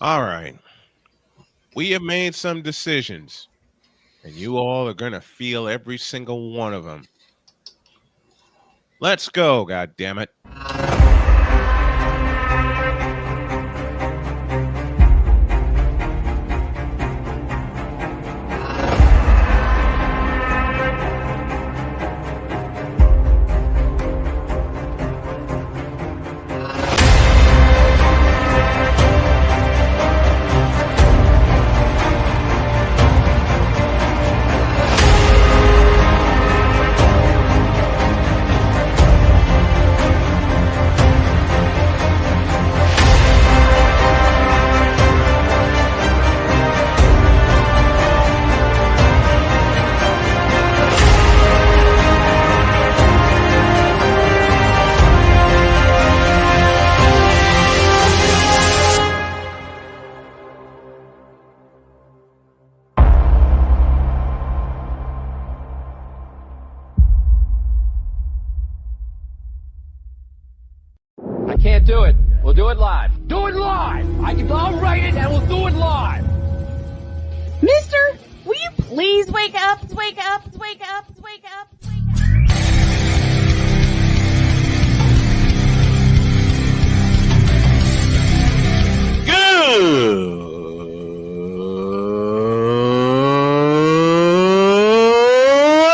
All right. We have made some decisions, and you all are going to feel every single one of them. Let's go, God damn it. I can't do it. We'll do it live. Do it live! I'll write it and we'll do it live! Mister, will you please wake up, wake up, wake up, wake up, wake up?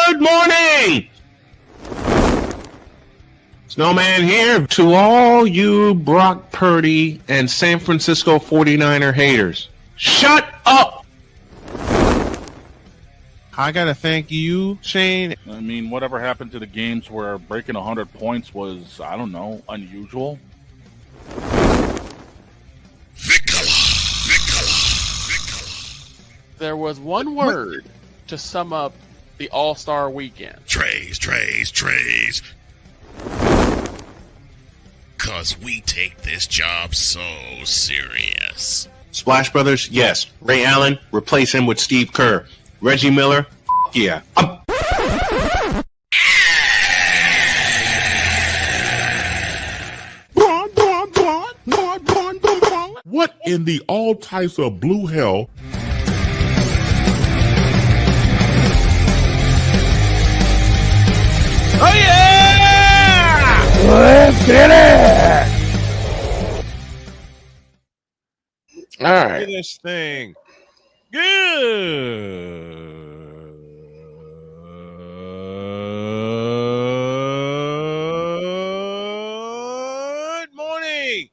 Good morning. Snowman here to all you Brock Purdy and San Francisco 49er haters. Shut up! I gotta thank you, Shane. I mean, whatever happened to the games where breaking 100 points was, I don't know, unusual? There was one word to sum up the All-Star weekend. Trays. Cause we take this job so serious. Splash Brothers, yes. Ray Allen, replace him with Steve Kerr. Reggie Miller, yeah. What in the all types of blue hell? Oh yeah! Let's get it! All Look at right. this thing. Good morning.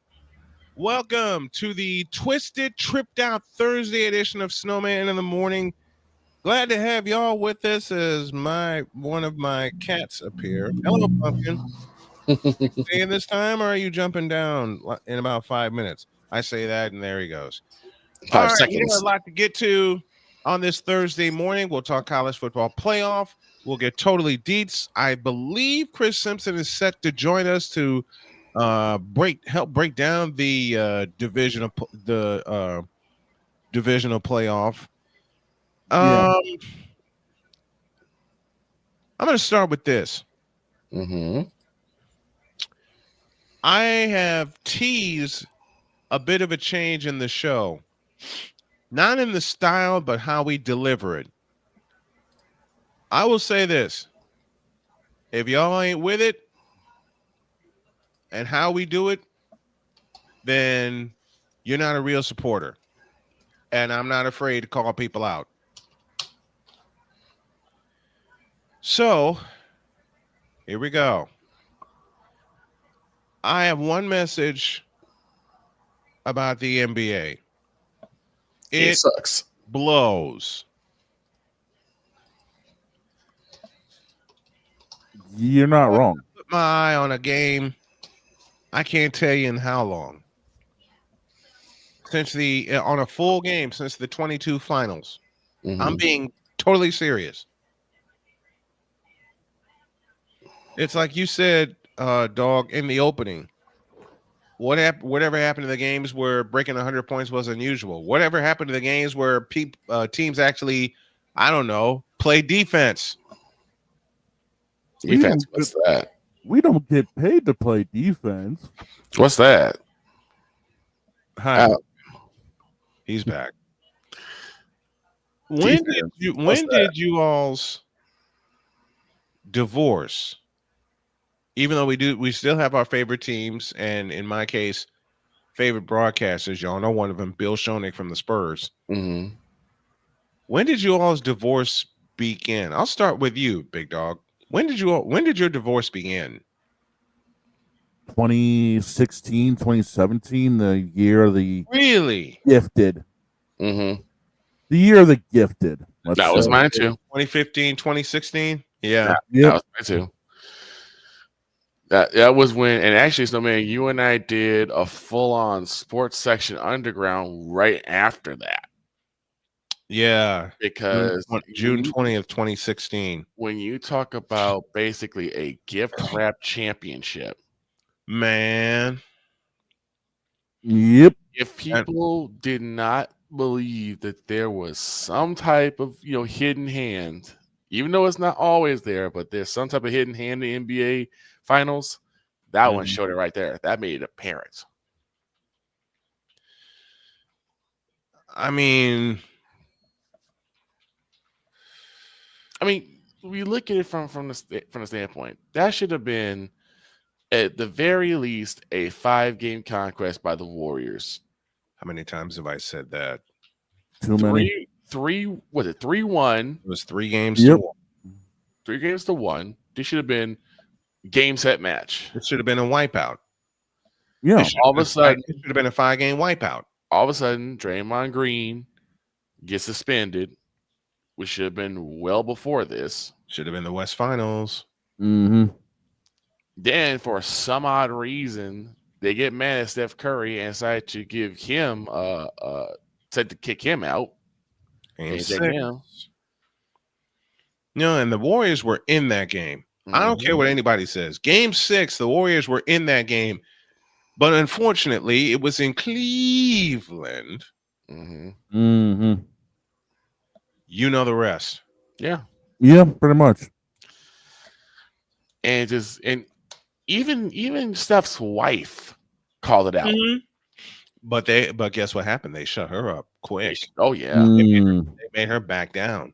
Welcome to the Twisted Tripped Out Thursday edition of Snowman in the Morning. Glad to have y'all with us as one of my cats appear. Hello, Pumpkin. Staying this time, or are you jumping down in about 5 minutes? I say that, and there he goes. 5 You seconds. got a lot to get to on this Thursday morning. We'll talk college football playoff. We'll get totally deets. I believe Chris Simpson is set to join us to help break down the divisional playoff. I'm going to start with this. Mm-hmm. I have teased a bit of a change in the show. Not in the style, but how we deliver it. I will say this. If y'all ain't with it and how we do it, then you're not a real supporter. And I'm not afraid to call people out. So, here we go. I have one message about the NBA. It sucks. Blows. You're not wrong. Put my eye on a game. I can't tell you in how long. On a full game since the 22 finals. Mm-hmm. I'm being totally serious. It's like you said, dog, in the opening. Whatever happened to the games where breaking 100 points was unusual? Whatever happened to the games where teams actually, I don't know, play defense? Defense, what's that? We don't get paid to play defense. What's that? Hi. He's back. When did you all's divorce? Even though we still have our favorite teams, and in my case, favorite broadcasters. Y'all know one of them, Bill Schoening from the Spurs. Mm-hmm. When did you all's divorce begin? I'll start with you, Big Dog. When did your divorce begin? 2016, 2017, the year of the Really? gifted. Mm-hmm. The year of the gifted. That was mine too. 2015, 2016? Yeah. That was mine too. That was when, and actually, so man, you and I did a full-on sports section underground right after that. Yeah. Because June 20th, 2016. When you talk about basically a gift wrap championship, man. Yep. If people did not believe that there was some type of hidden hand, even though it's not always there, but there's some type of hidden hand in the NBA finals, that one showed it right there. That made it apparent. I mean, we look at it from the standpoint that should have been, at the very least, a 5-game conquest by the Warriors. How many times have I said that? Too many. Was it 3-1? It was 3 games to 1. 3 games to 1. This should have been game, set, match. It should have been a wipeout. Yeah. All of a sudden, it should have been a 5-game wipeout. All of a sudden, Draymond Green gets suspended, which should have been well before this. Should have been the West Finals. Mm-hmm. Then, for some odd reason, they get mad at Steph Curry and decide to give him said to kick him out. Game 6. And the Warriors were in that game. I don't care what anybody says. Game 6, the Warriors were in that game. But unfortunately, it was in Cleveland. Mm-hmm. You know the rest. Yeah. Yeah, pretty much. And even Steph's wife called it out. But guess what happened? They shut her up quick. Oh yeah. They made her back down.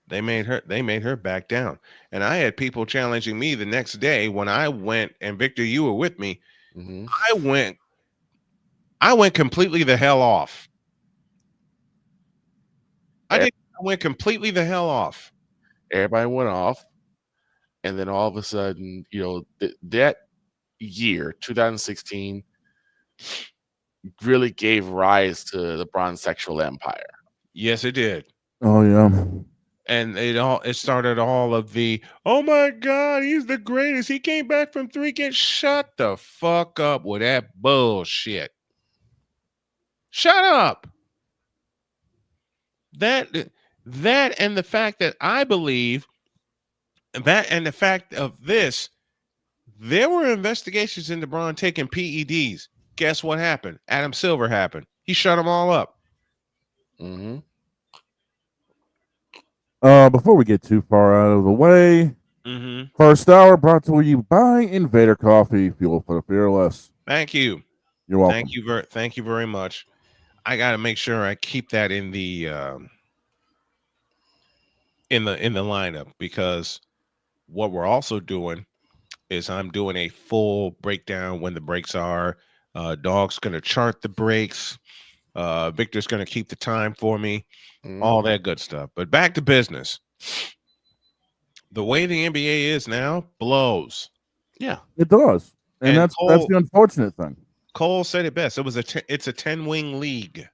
They made her back down. And I had people challenging me the next day when I went, and Victor, you were with me. I went completely the hell off. I went completely the hell off. Everybody went off. And then all of a sudden, that year, 2016, really gave rise to the Bronze Sexual Empire. Yes, it did. Oh yeah. And it started all of the, oh my God, he's the greatest. He came back from 3 games. Shut the fuck up with that bullshit. Shut up. That and the fact that I believe that, and the fact of this, there were investigations into LeBron taking PEDs. Guess what happened? Adam Silver happened. He shut them all up. Before we get too far out of the way, first hour brought to you by Invader Coffee, fuel for the fearless. Thank you. You're welcome. Thank you very much. I got to make sure I keep that in the lineup, because what we're also doing is I'm doing a full breakdown when the breaks are. Dog's going to chart the breaks. Victor's going to keep the time for me. All that good stuff. But back to business. The way the NBA is now blows. Yeah, it does, and that's the unfortunate thing. Cole said it best. It's a 10-wing league.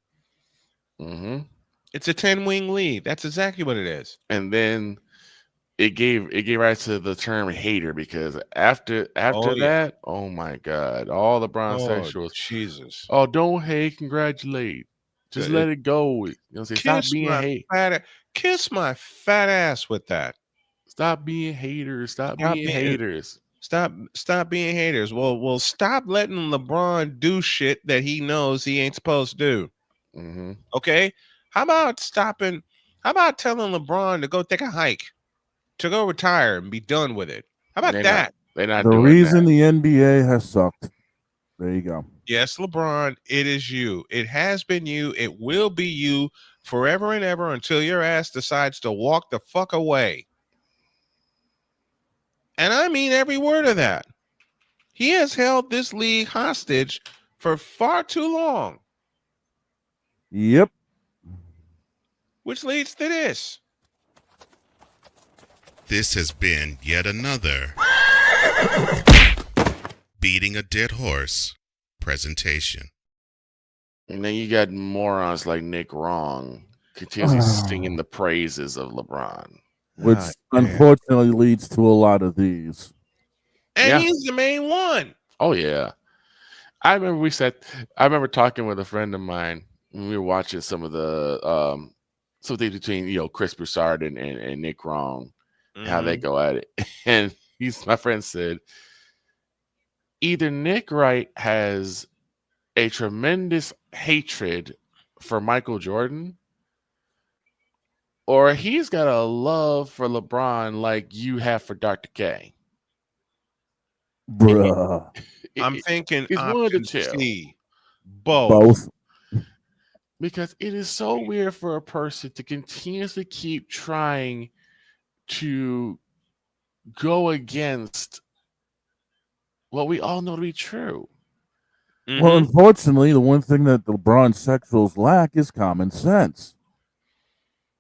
It's a 10-wing league. That's exactly what it is. And then it gave rise to the term hater, because after that, oh my God, all the bronze sexuals. Jesus. Oh, don't hate, congratulate. Just let it go. Stop being hate. Kiss my fat ass with that. Stop being haters. Stop being haters. Stop being haters. Well, stop letting LeBron do shit that he knows he ain't supposed to do. Okay? How about telling LeBron to go take a hike, to go retire and be done with it? How about that? They're not the doing reason that. the NBA has sucked. There you go. Yes, LeBron, it is you. It has been you. It will be you forever and ever until your ass decides to walk the fuck away. And I mean every word of that. He has held this league hostage for far too long. Yep. Which leads to this. This has been yet another Beating a Dead Horse presentation. And then you got morons like Nick Wrong continuously singing the praises of LeBron. Which unfortunately leads to a lot of these. And he's the main one. Oh, yeah. I remember talking with a friend of mine when we were watching some of the something between Chris Broussard and Nick Wrong, how they go at it. And my friend said, either Nick Wright has a tremendous hatred for Michael Jordan, or he's got a love for LeBron like you have for Dr. K. Bruh. I'm thinking it's one of the option two. C. Both. Because it is so weird for a person to continuously keep trying to go against what we all know to be true. Well, unfortunately, the one thing that the LeBron sexuals lack is common sense.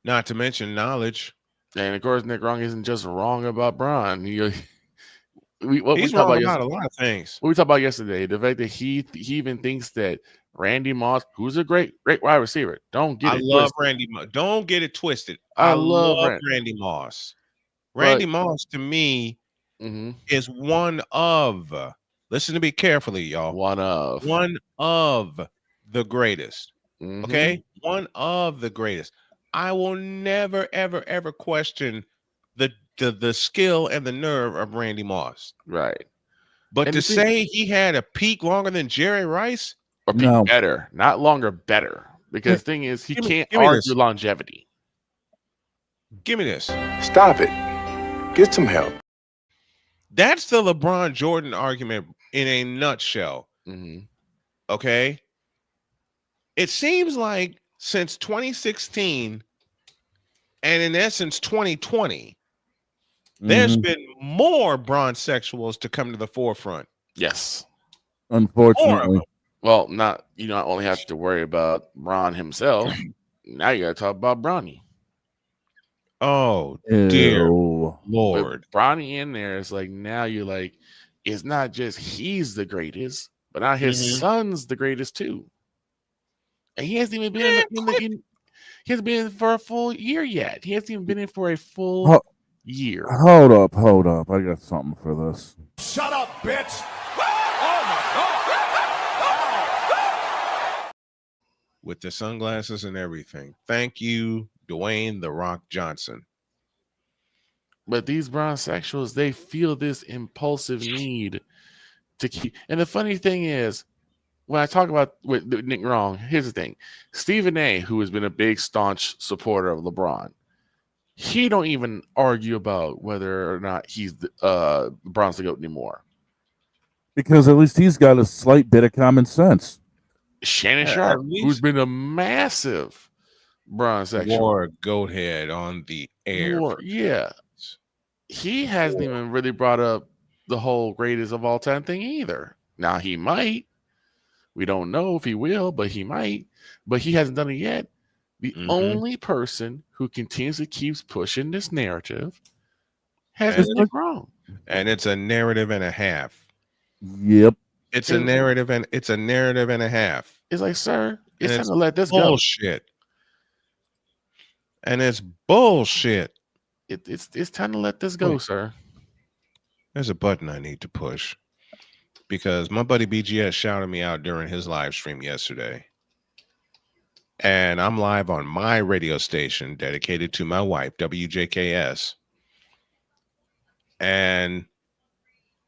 Not to mention knowledge. And of course, Nick Wrong isn't just wrong about Bron. He's wrong about a lot of things. What we talked about yesterday, the fact that he even thinks that Randy Moss, who's a great wide receiver, don't get it twisted. I love Randy Moss. Don't get it twisted. I love Randy Moss. Randy Moss, to me, is one of, listen to me carefully, y'all. One of the greatest. Okay? One of the greatest. I will never, ever, ever question the skill and the nerve of Randy Moss. Right. But to say he had a peak longer than Jerry Rice? Or peak better. Not longer, better. Because the thing is, he can't argue longevity. Give me this. Stop it. Get some help. That's the LeBron Jordan argument in a nutshell. Okay? It seems like since 2016 and in essence 2020, there's been more Bron sexuals to come to the forefront. Yes. Unfortunately. Well, you don't only have to worry about Bron himself. Now you got to talk about Bronny. Oh, dear Lord. Bronny in there is like, now you're like, it's not just he's the greatest, but now his son's the greatest too. And he hasn't even been he hasn't been in for a full year yet. He hasn't even been in for a full year. Hold up. I got something for this. Shut up, bitch. With the sunglasses and everything. Thank you, Dwayne "The Rock" Johnson. But these bronsexuals, they feel this impulsive need to keep. And the funny thing is, when I talk about with Nick Wrong, here's the thing. Stephen A., who has been a big staunch supporter of LeBron, he don't even argue about whether or not he's LeBron's the GOAT anymore. Because at least he's got a slight bit of common sense. Shannon Sharp, who's been a massive bronsexual. War goat head on the air. Yeah. He hasn't even really brought up the whole greatest of all time thing either. Now he might. We don't know if he will, but he might. But he hasn't done it yet. The only person who continuously keeps pushing this narrative has been Nick Wrong. And it's a narrative and a half. Yep. It's a narrative and a half. It's like, sir, it's time to let this bullshit. And it's bullshit. It's time to let this go, sir. There's a button I need to push because my buddy BGS shouted me out during his live stream yesterday. And I'm live on my radio station dedicated to my wife, WJKS. And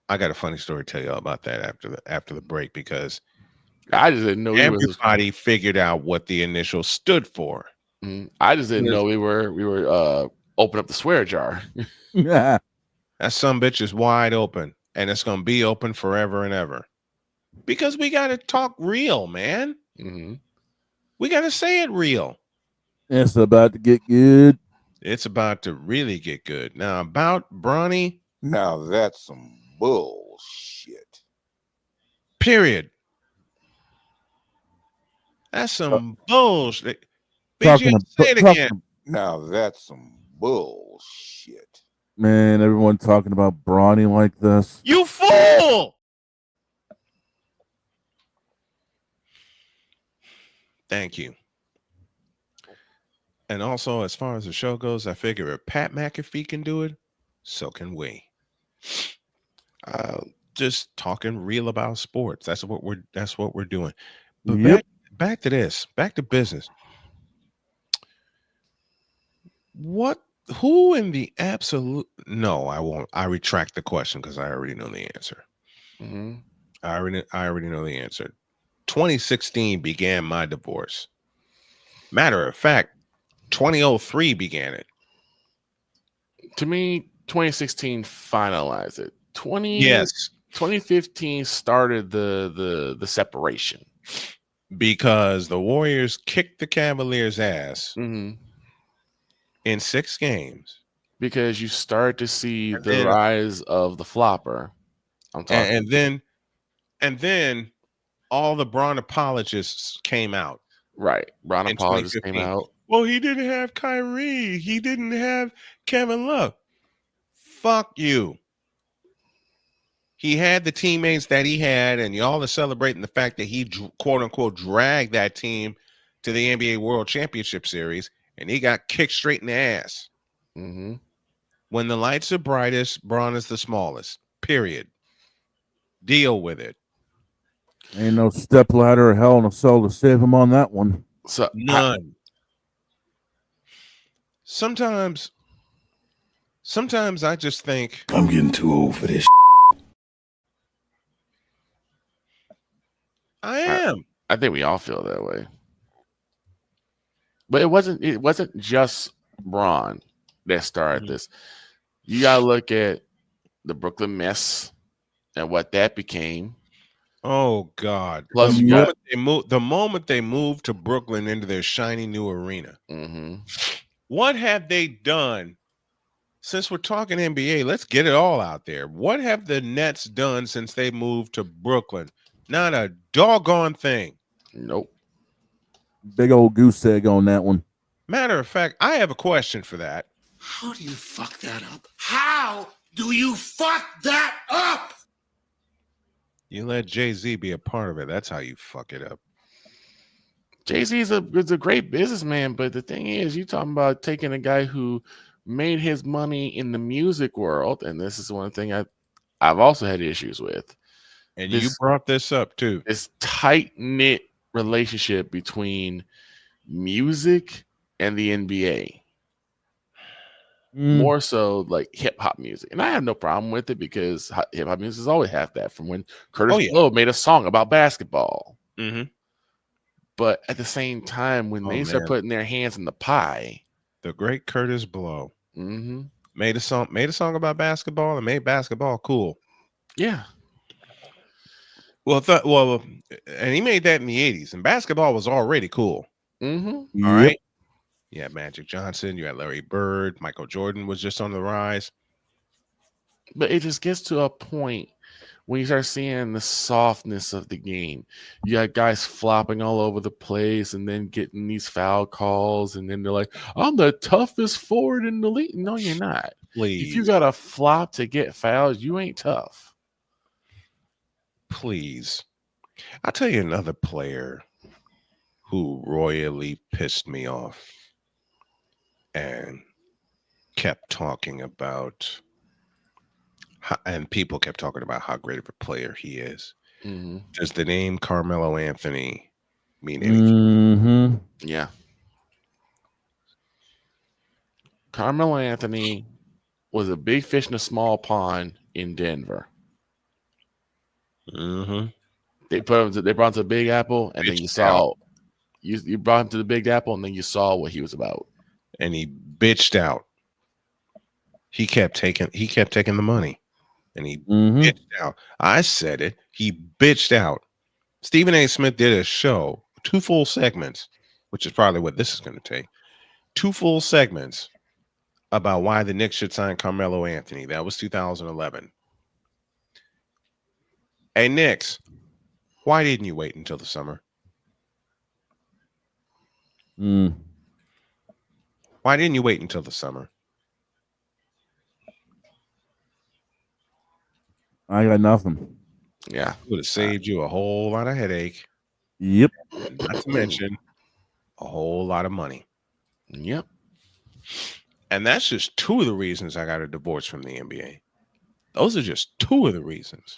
I got a funny story to tell you all about that after the break because I just didn't know everybody figured out what the initials stood for. I just didn't know we were open up the swear jar. Yeah. That some bitch is wide open and it's gonna be open forever and ever. Because we got to talk real, man. Mm-hmm. We got to say it real. It's about to get good. It's about to really get good. Now, about Bronny. Now that's some bullshit. Period. That's some bullshit. Talking BG, say it again. Now that's some bullshit. Man, everyone talking about Bronny like this. You fool! Thank you. And also, as far as the show goes, I figure if Pat McAfee can do it, so can we. Just talking real about sports. That's what we're doing. But Yep. back to this. Back to business. Who in the absolute? No, I won't. I retract the question because I already know the answer. Mm-hmm. I already know the answer. 2016 began my divorce. Matter of fact, 2003 began it. To me, 2016 finalized it. 2015 started the separation. Because the Warriors kicked the Cavaliers' ass Mm-hmm. in 6 games. Because you start to see the rise of the flopper. I'm talking. And then all the Bron apologists came out. Right. Bron apologists came out. Well, he didn't have Kyrie. He didn't have Kevin Love. Fuck you. He had the teammates that he had, and y'all are celebrating the fact that he, quote unquote, dragged that team to the NBA World Championship Series, and he got kicked straight in the ass. Mm-hmm. When the lights are brightest, Bron is the smallest. Period. Deal with it. Ain't no step ladder or hell in a cell to save him on that one. So None. Sometimes I just think I'm getting too old for this. I am. I think we all feel that way. But it wasn't just Bron that started this. You gotta look at the Brooklyn mess and what that became. Oh God! Plus, the moment they moved to Brooklyn into their shiny new arena, what have they done? Since we're talking NBA, let's get it all out there. What have the Nets done since they moved to Brooklyn? Not a doggone thing. Nope. Big old goose egg on that one. Matter of fact, I have a question for that. How do you fuck that up? How do you fuck that up? You let Jay-Z be a part of it. That's how you fuck it up. Jay-Z is a great businessman, but the thing is, you're talking about taking a guy who made his money in the music world, and this is one thing I've also had issues with. And you brought this up too. This tight-knit relationship between music and the NBA. More so like hip-hop music. And I have no problem with it because hip-hop music has always had that from when Curtis Blow made a song about basketball. Mm-hmm. But at the same time, when they start putting their hands in the pie. The great Curtis Blow made a song about basketball and made basketball cool. Yeah. Well, and he made that in the 80s, and basketball was already cool. Mm-hmm. All right. You had Magic Johnson, you had Larry Bird, Michael Jordan was just on the rise. But it just gets to a point when you start seeing the softness of the game. You got guys flopping all over the place and then getting these foul calls, and then they're like, I'm the toughest forward in the league. No, you're not. Please. If you got to flop to get fouls, you ain't tough. Please. I'll tell you another player who royally pissed me off and kept talking about and people kept talking about how great of a player he is. Does the name Carmelo Anthony mean anything? Yeah. Carmelo Anthony was a big fish in a small pond in Denver. They brought him to the Big Apple, and then you saw you brought him to the Big Apple, and then you saw what he was about. And he bitched out. He kept taking the money. and he bitched out. I said it. He bitched out. Stephen A. Smith did a show, 2 full segments, which is probably what this is going to take. 2 full segments about why the Knicks should sign Carmelo Anthony. That was 2011. Hey, Knicks, why didn't you wait until the summer? Why didn't you wait until the summer? I got nothing. Yeah. Would have saved you a whole lot of headache. Yep. Not to mention a whole lot of money. Yep. And that's just 2 of the reasons I got a divorce from the NBA. Those are just 2 of the reasons.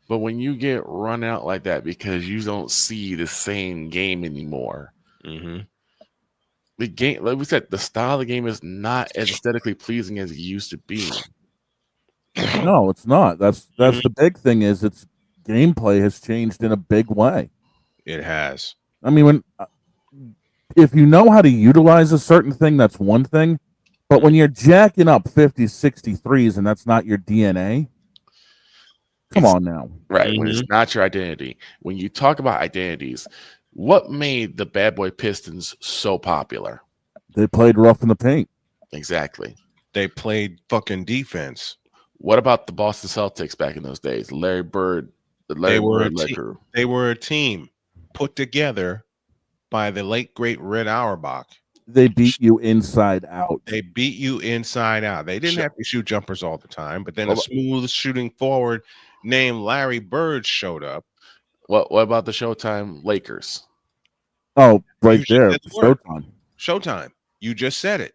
But when you get run out like that because you don't see the same game anymore, the game, like we said, the style of the game is not as aesthetically pleasing as it used to be. No, it's not. That's the big thing is its gameplay has changed in a big way. It has. I mean, if you know how to utilize a certain thing, that's one thing. But when you're jacking up 50, 63s and that's not your DNA, come on now. Right. When it's not your identity. When you talk about identities, what made the Bad Boy Pistons so popular? They played rough in the paint. Exactly. They played fucking defense. What about the Boston Celtics back in those days? Larry Bird, They were a team put together by the late, great Red Auerbach. They beat you inside out. They beat you inside out. They didn't have to shoot jumpers all the time, but then a smooth shooting forward named Larry Bird showed up. What about the Showtime Lakers? Oh, right there. Showtime. Showtime. You just said it.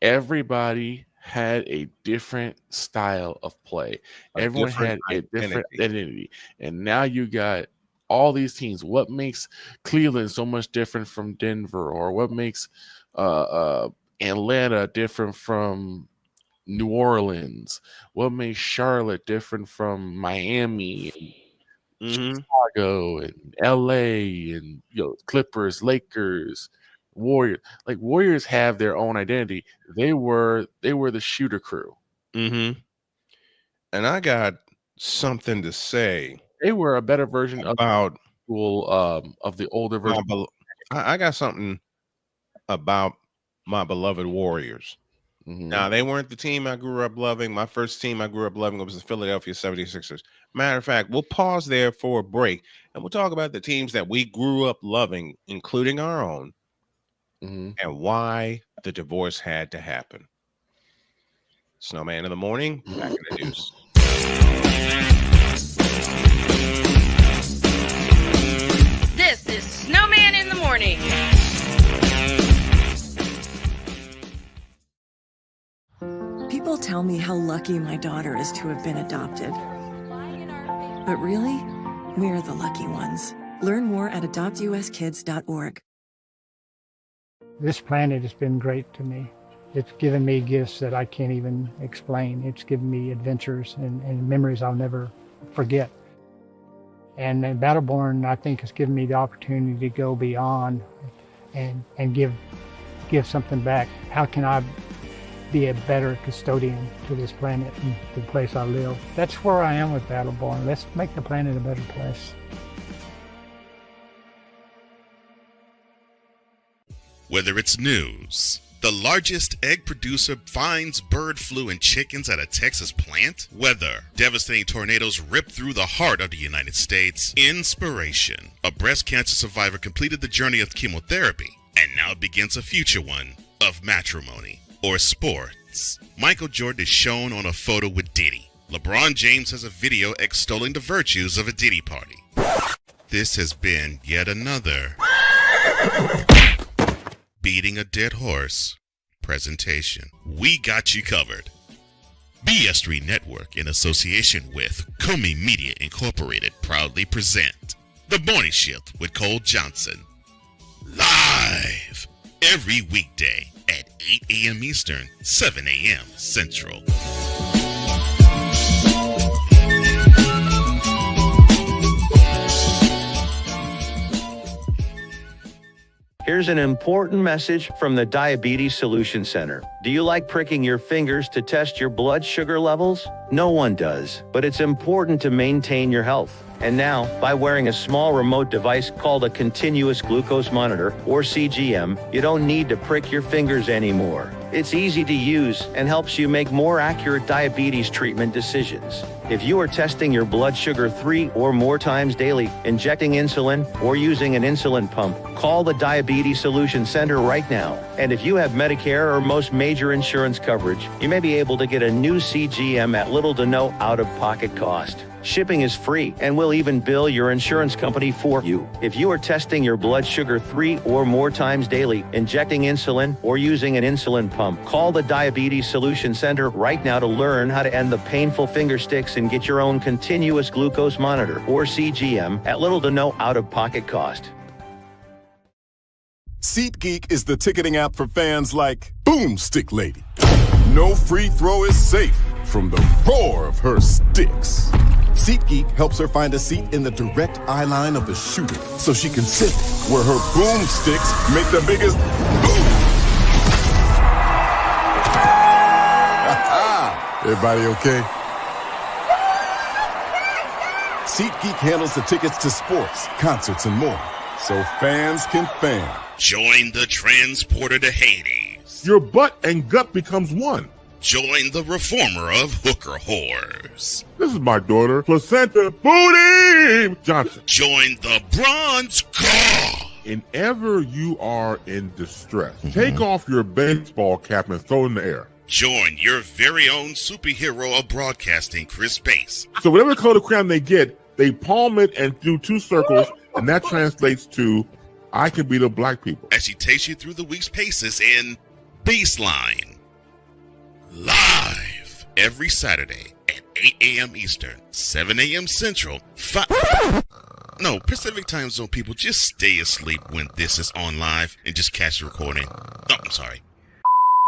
Everybody had a different style of play. Everyone had a different identity. And now you got all these teams. What makes Cleveland so much different from Denver, or what makes Atlanta different from New Orleans? What makes Charlotte different from Miami and Chicago and LA and Clippers, Lakers, Warriors? Like, Warriors have their own identity. They were the shooter crew. And I got something to say. They were a better version about of the older version. I got something about my beloved Warriors. Now, they weren't the team I grew up loving. My first team I grew up loving was the Philadelphia 76ers. Matter of fact, we'll pause there for a break, and we'll talk about the teams that we grew up loving, including our own, and why the divorce had to happen. Snowman in the morning, back in the news. This is Snowman in the morning. People tell me how lucky my daughter is to have been adopted. But really, we're the lucky ones. Learn more at adoptuskids.org. This planet has been great to me. It's given me gifts that I can't even explain. It's given me adventures and memories I'll never forget. And Battleborn, I think, has given me the opportunity to go beyond and give something back. How can I be a better custodian to this planet and the place I live? That's where I am with Battleborn. Let's make the planet a better place. Whether it's news, the largest egg producer finds bird flu in chickens at a Texas plant, weather, devastating tornadoes rip through the heart of the United States, inspiration, a breast cancer survivor completed the journey of chemotherapy, and now begins a future one of matrimony or sports. Michael Jordan is shown on a photo with Diddy. LeBron James has a video extolling the virtues of a Diddy party. This has been yet another beating a dead horse presentation. We got you covered. BS3 Network, in association with Comey Media Incorporated, proudly present The Morning Shift with Cole Johnson. Live every weekday at 8 a.m. Eastern, 7 a.m. Central. Here's Here's an important message from the Diabetes Solution Center. Do you like pricking your fingers to test your blood sugar levels? No one does, but it's important to maintain your health. And now, by wearing a small remote device called a continuous glucose monitor, or CGM, you don't need to prick your fingers anymore. It's easy to use and helps you make more accurate diabetes treatment decisions. If you are testing your blood sugar 3 or more times daily, injecting insulin, or using an insulin pump, call the Diabetes Solution Center right now. And if you have Medicare or most major insurance coverage, you may be able to get a new CGM at little to no out-of-pocket cost. Shipping is free, and we'll even bill your insurance company for you. If you are testing your blood sugar 3 or more times daily, injecting insulin, or using an insulin pump, call the Diabetes Solution Center right now to learn how to end the painful finger sticks and get your own continuous glucose monitor, or CGM, at little to no out-of-pocket cost. SeatGeek is the ticketing app for fans like Boomstick Lady. No free throw is safe from the roar of her sticks. SeatGeek helps her find a seat in the direct eye line of the shooter so she can sit where her boomsticks make the biggest boom. Everybody okay? SeatGeek handles the tickets to sports, concerts, and more, so fans can fan. Join the transporter to Hades. Your butt and gut becomes one. Join the reformer of hooker whores. This is my daughter, Placenta Booty Johnson. Join the bronze car. Whenever you are in distress, take off your baseball cap and throw it in the air. Join your very own superhero of broadcasting, Chris Bass. So whatever color crayon they get, they palm it and do 2 circles, and that translates to, I can be the black people. As she takes you through the week's paces in Baseline. Live every Saturday at 8 a.m. Eastern, 7 a.m. Central, Pacific Time Zone people, just stay asleep when this is on live and just catch the recording. Oh, I'm sorry.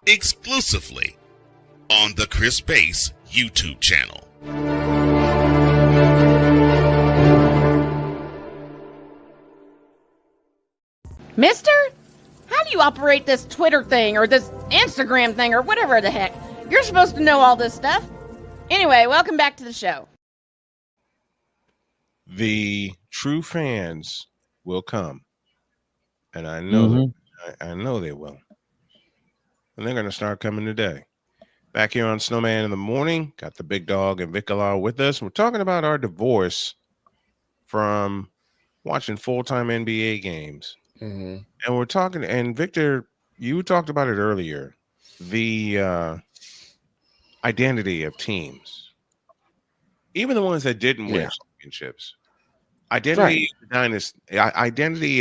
Exclusively on the Chris Bass YouTube channel. Mister, how do you operate this Twitter thing or this Instagram thing or whatever the heck? You're supposed to know all this stuff. Anyway, welcome back to the show. The true fans will come, and I know I know they will, and they're going to start coming today. Back here on Snowman in the Morning, got the big dog and Vicalar with us. We're talking about our divorce from watching full-time NBA games, and we're talking. And Victor, you talked about it earlier. The identity of teams, even the ones that didn't win championships, identity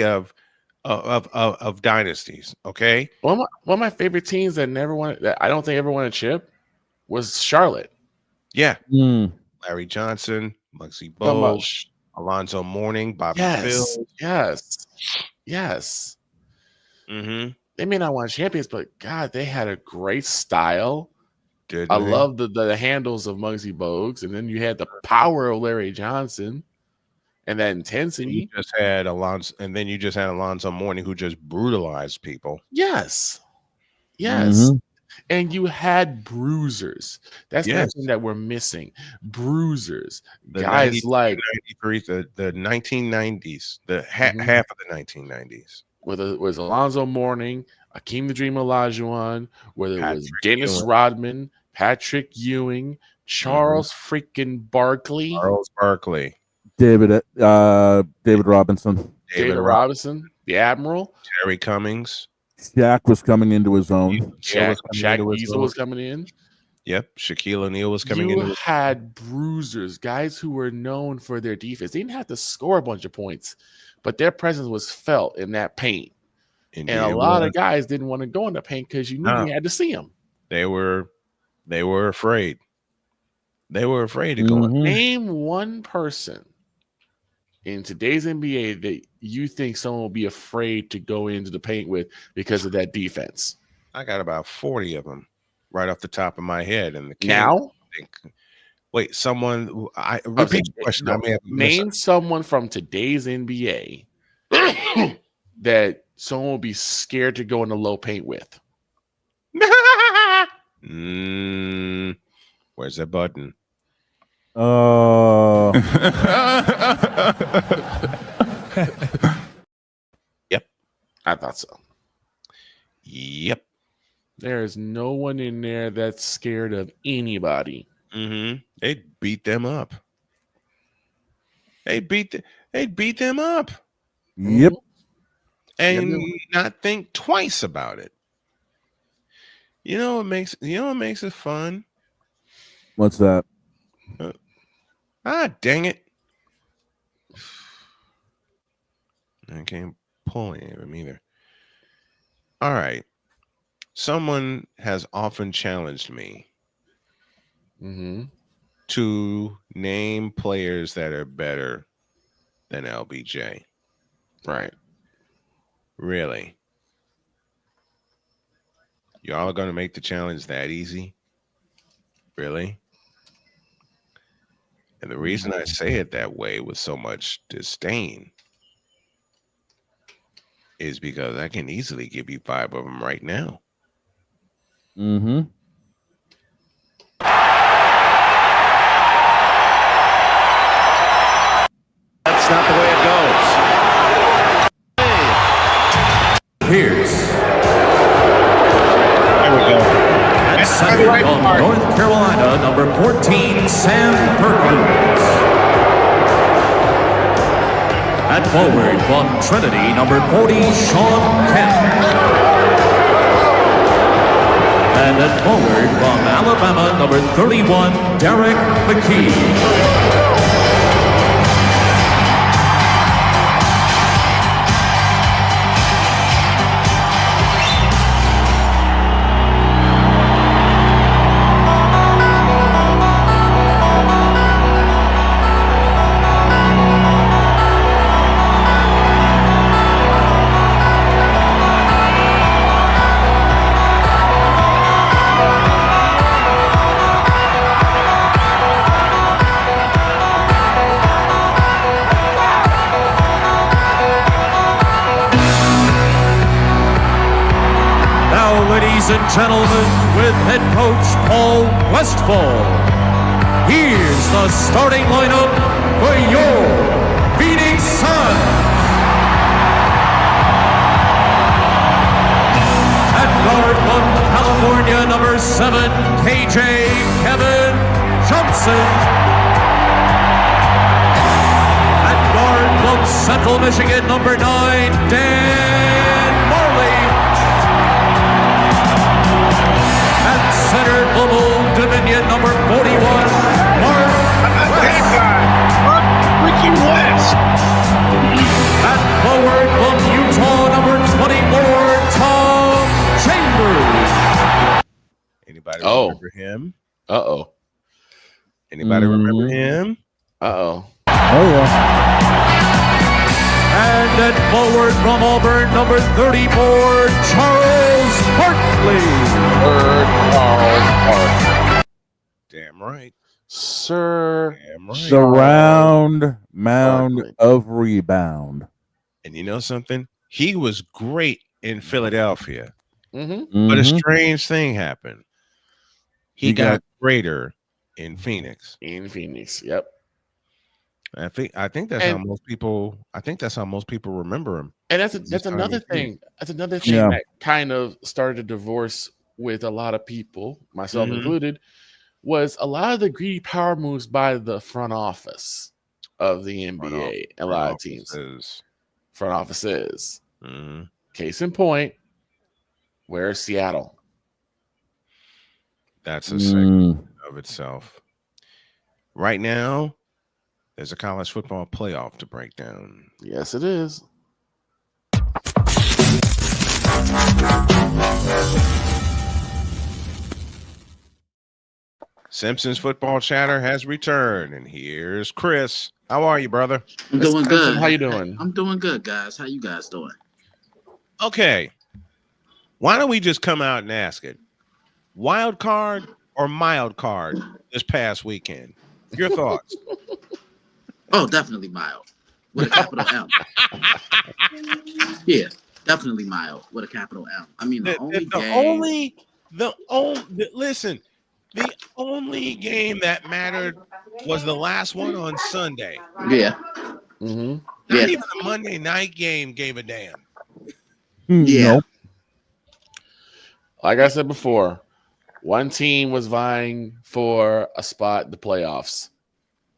of dynasties. Okay, one of my favorite teams that never won, that I don't think ever won a chip, was Charlotte. Yeah, Larry Johnson, Muggsy Bogues, Alonzo Mourning, Bobby Phillips. Yes. They may not win champions, but God, they had a great style. I love the handles of Muggsy Bogues, and then you had the power of Larry Johnson and that intensity. You just had Alonzo Mourning, who just brutalized people. Yes. And you had bruisers. That's something that we're missing. Bruisers. The guys like 93, the 1990s, the half of the 1990s. Whether it was Alonzo Mourning, Akeem the Dream Olajuwon, whether it was Dennis Rodman, Patrick Ewing, Charles freaking Barkley. David Robinson. David Robinson, the Admiral. Terry Cummings. Shaq was coming into his own. Shaq Diesel was coming in. Yep, Shaquille O'Neal was coming in. You had bruisers, guys who were known for their defense. They didn't have to score a bunch of points, but their presence was felt in that paint. Indeed, and a lot of guys didn't want to go in the paint because you knew you had to see them. They were afraid. They were afraid to go in. Name one person in today's NBA that you think someone will be afraid to go into the paint with because of that defense. I got about 40 of them right off the top of my head. And someone. I repeat the question. Name someone from today's NBA that someone will be scared to go into low paint with? Where's that button? Yep. I thought so. Yep. There is no one in there that's scared of anybody. Mm-hmm. They'd beat them up. They'd beat them up. Yep. And not think twice about it. You know what makes it fun? What's that? Dang it. I can't pull any of them either. All right. Someone has often challenged me to name players that are better than LBJ. Right. Really? Y'all are going to make the challenge that easy? Really? And the reason I say it that way with so much disdain is because I can easily give you 5 of them right now. Mm-hmm. That's not the way it goes. Pierce. There we go. At center from North Carolina, number 14, Sam Perkins. At forward from Trinity, number 40, Sean Kemp. And at forward from Alabama, number 31, Derek McKee. Ladies and gentlemen, with head coach Paul Westfall, here's the starting lineup for your Phoenix Suns. At guard from California, number 7, KJ Kevin Johnson. At guard from Central Michigan, number 9, Dan Marley. At center, Global Division, number 41, Mark West. Ricky West. At forward from Utah, number 24, Tom Chambers. Anybody remember him? Uh-oh. Anybody remember him? Uh-oh. Oh, yeah. And at forward from Auburn, number 34, Charles Barkley. Damn right. Sir. Damn right. The round mound of rebound. And you know something? He was great in Philadelphia. Mm-hmm. But a strange thing happened. He got greater in Phoenix. In Phoenix, yep. I think that's how most people remember him. And that's another thing. That's another thing that kind of started a divorce with a lot of people, myself included, was a lot of the greedy power moves by the front office of the NBA. A lot of teams. Front offices. Case in point, where's Seattle? That's a segment of itself. Right now, there's a college football playoff to break down. Yes, it is. Simpsons Football Chatter has returned, and here's Chris. How are you, brother? I'm doing good. How you doing? I'm doing good, guys. How you guys doing? Okay. Why don't we just come out and ask it? Wild card or mild card this past weekend? Your thoughts? Oh, definitely mild. With a capital M. Yeah. Definitely mild with a capital M. I mean, The only game that mattered was the last one on Sunday. Yeah. Mm-hmm. Not even the Monday night game gave a damn. Yeah. Nope. Like I said before, one team was vying for a spot in the playoffs.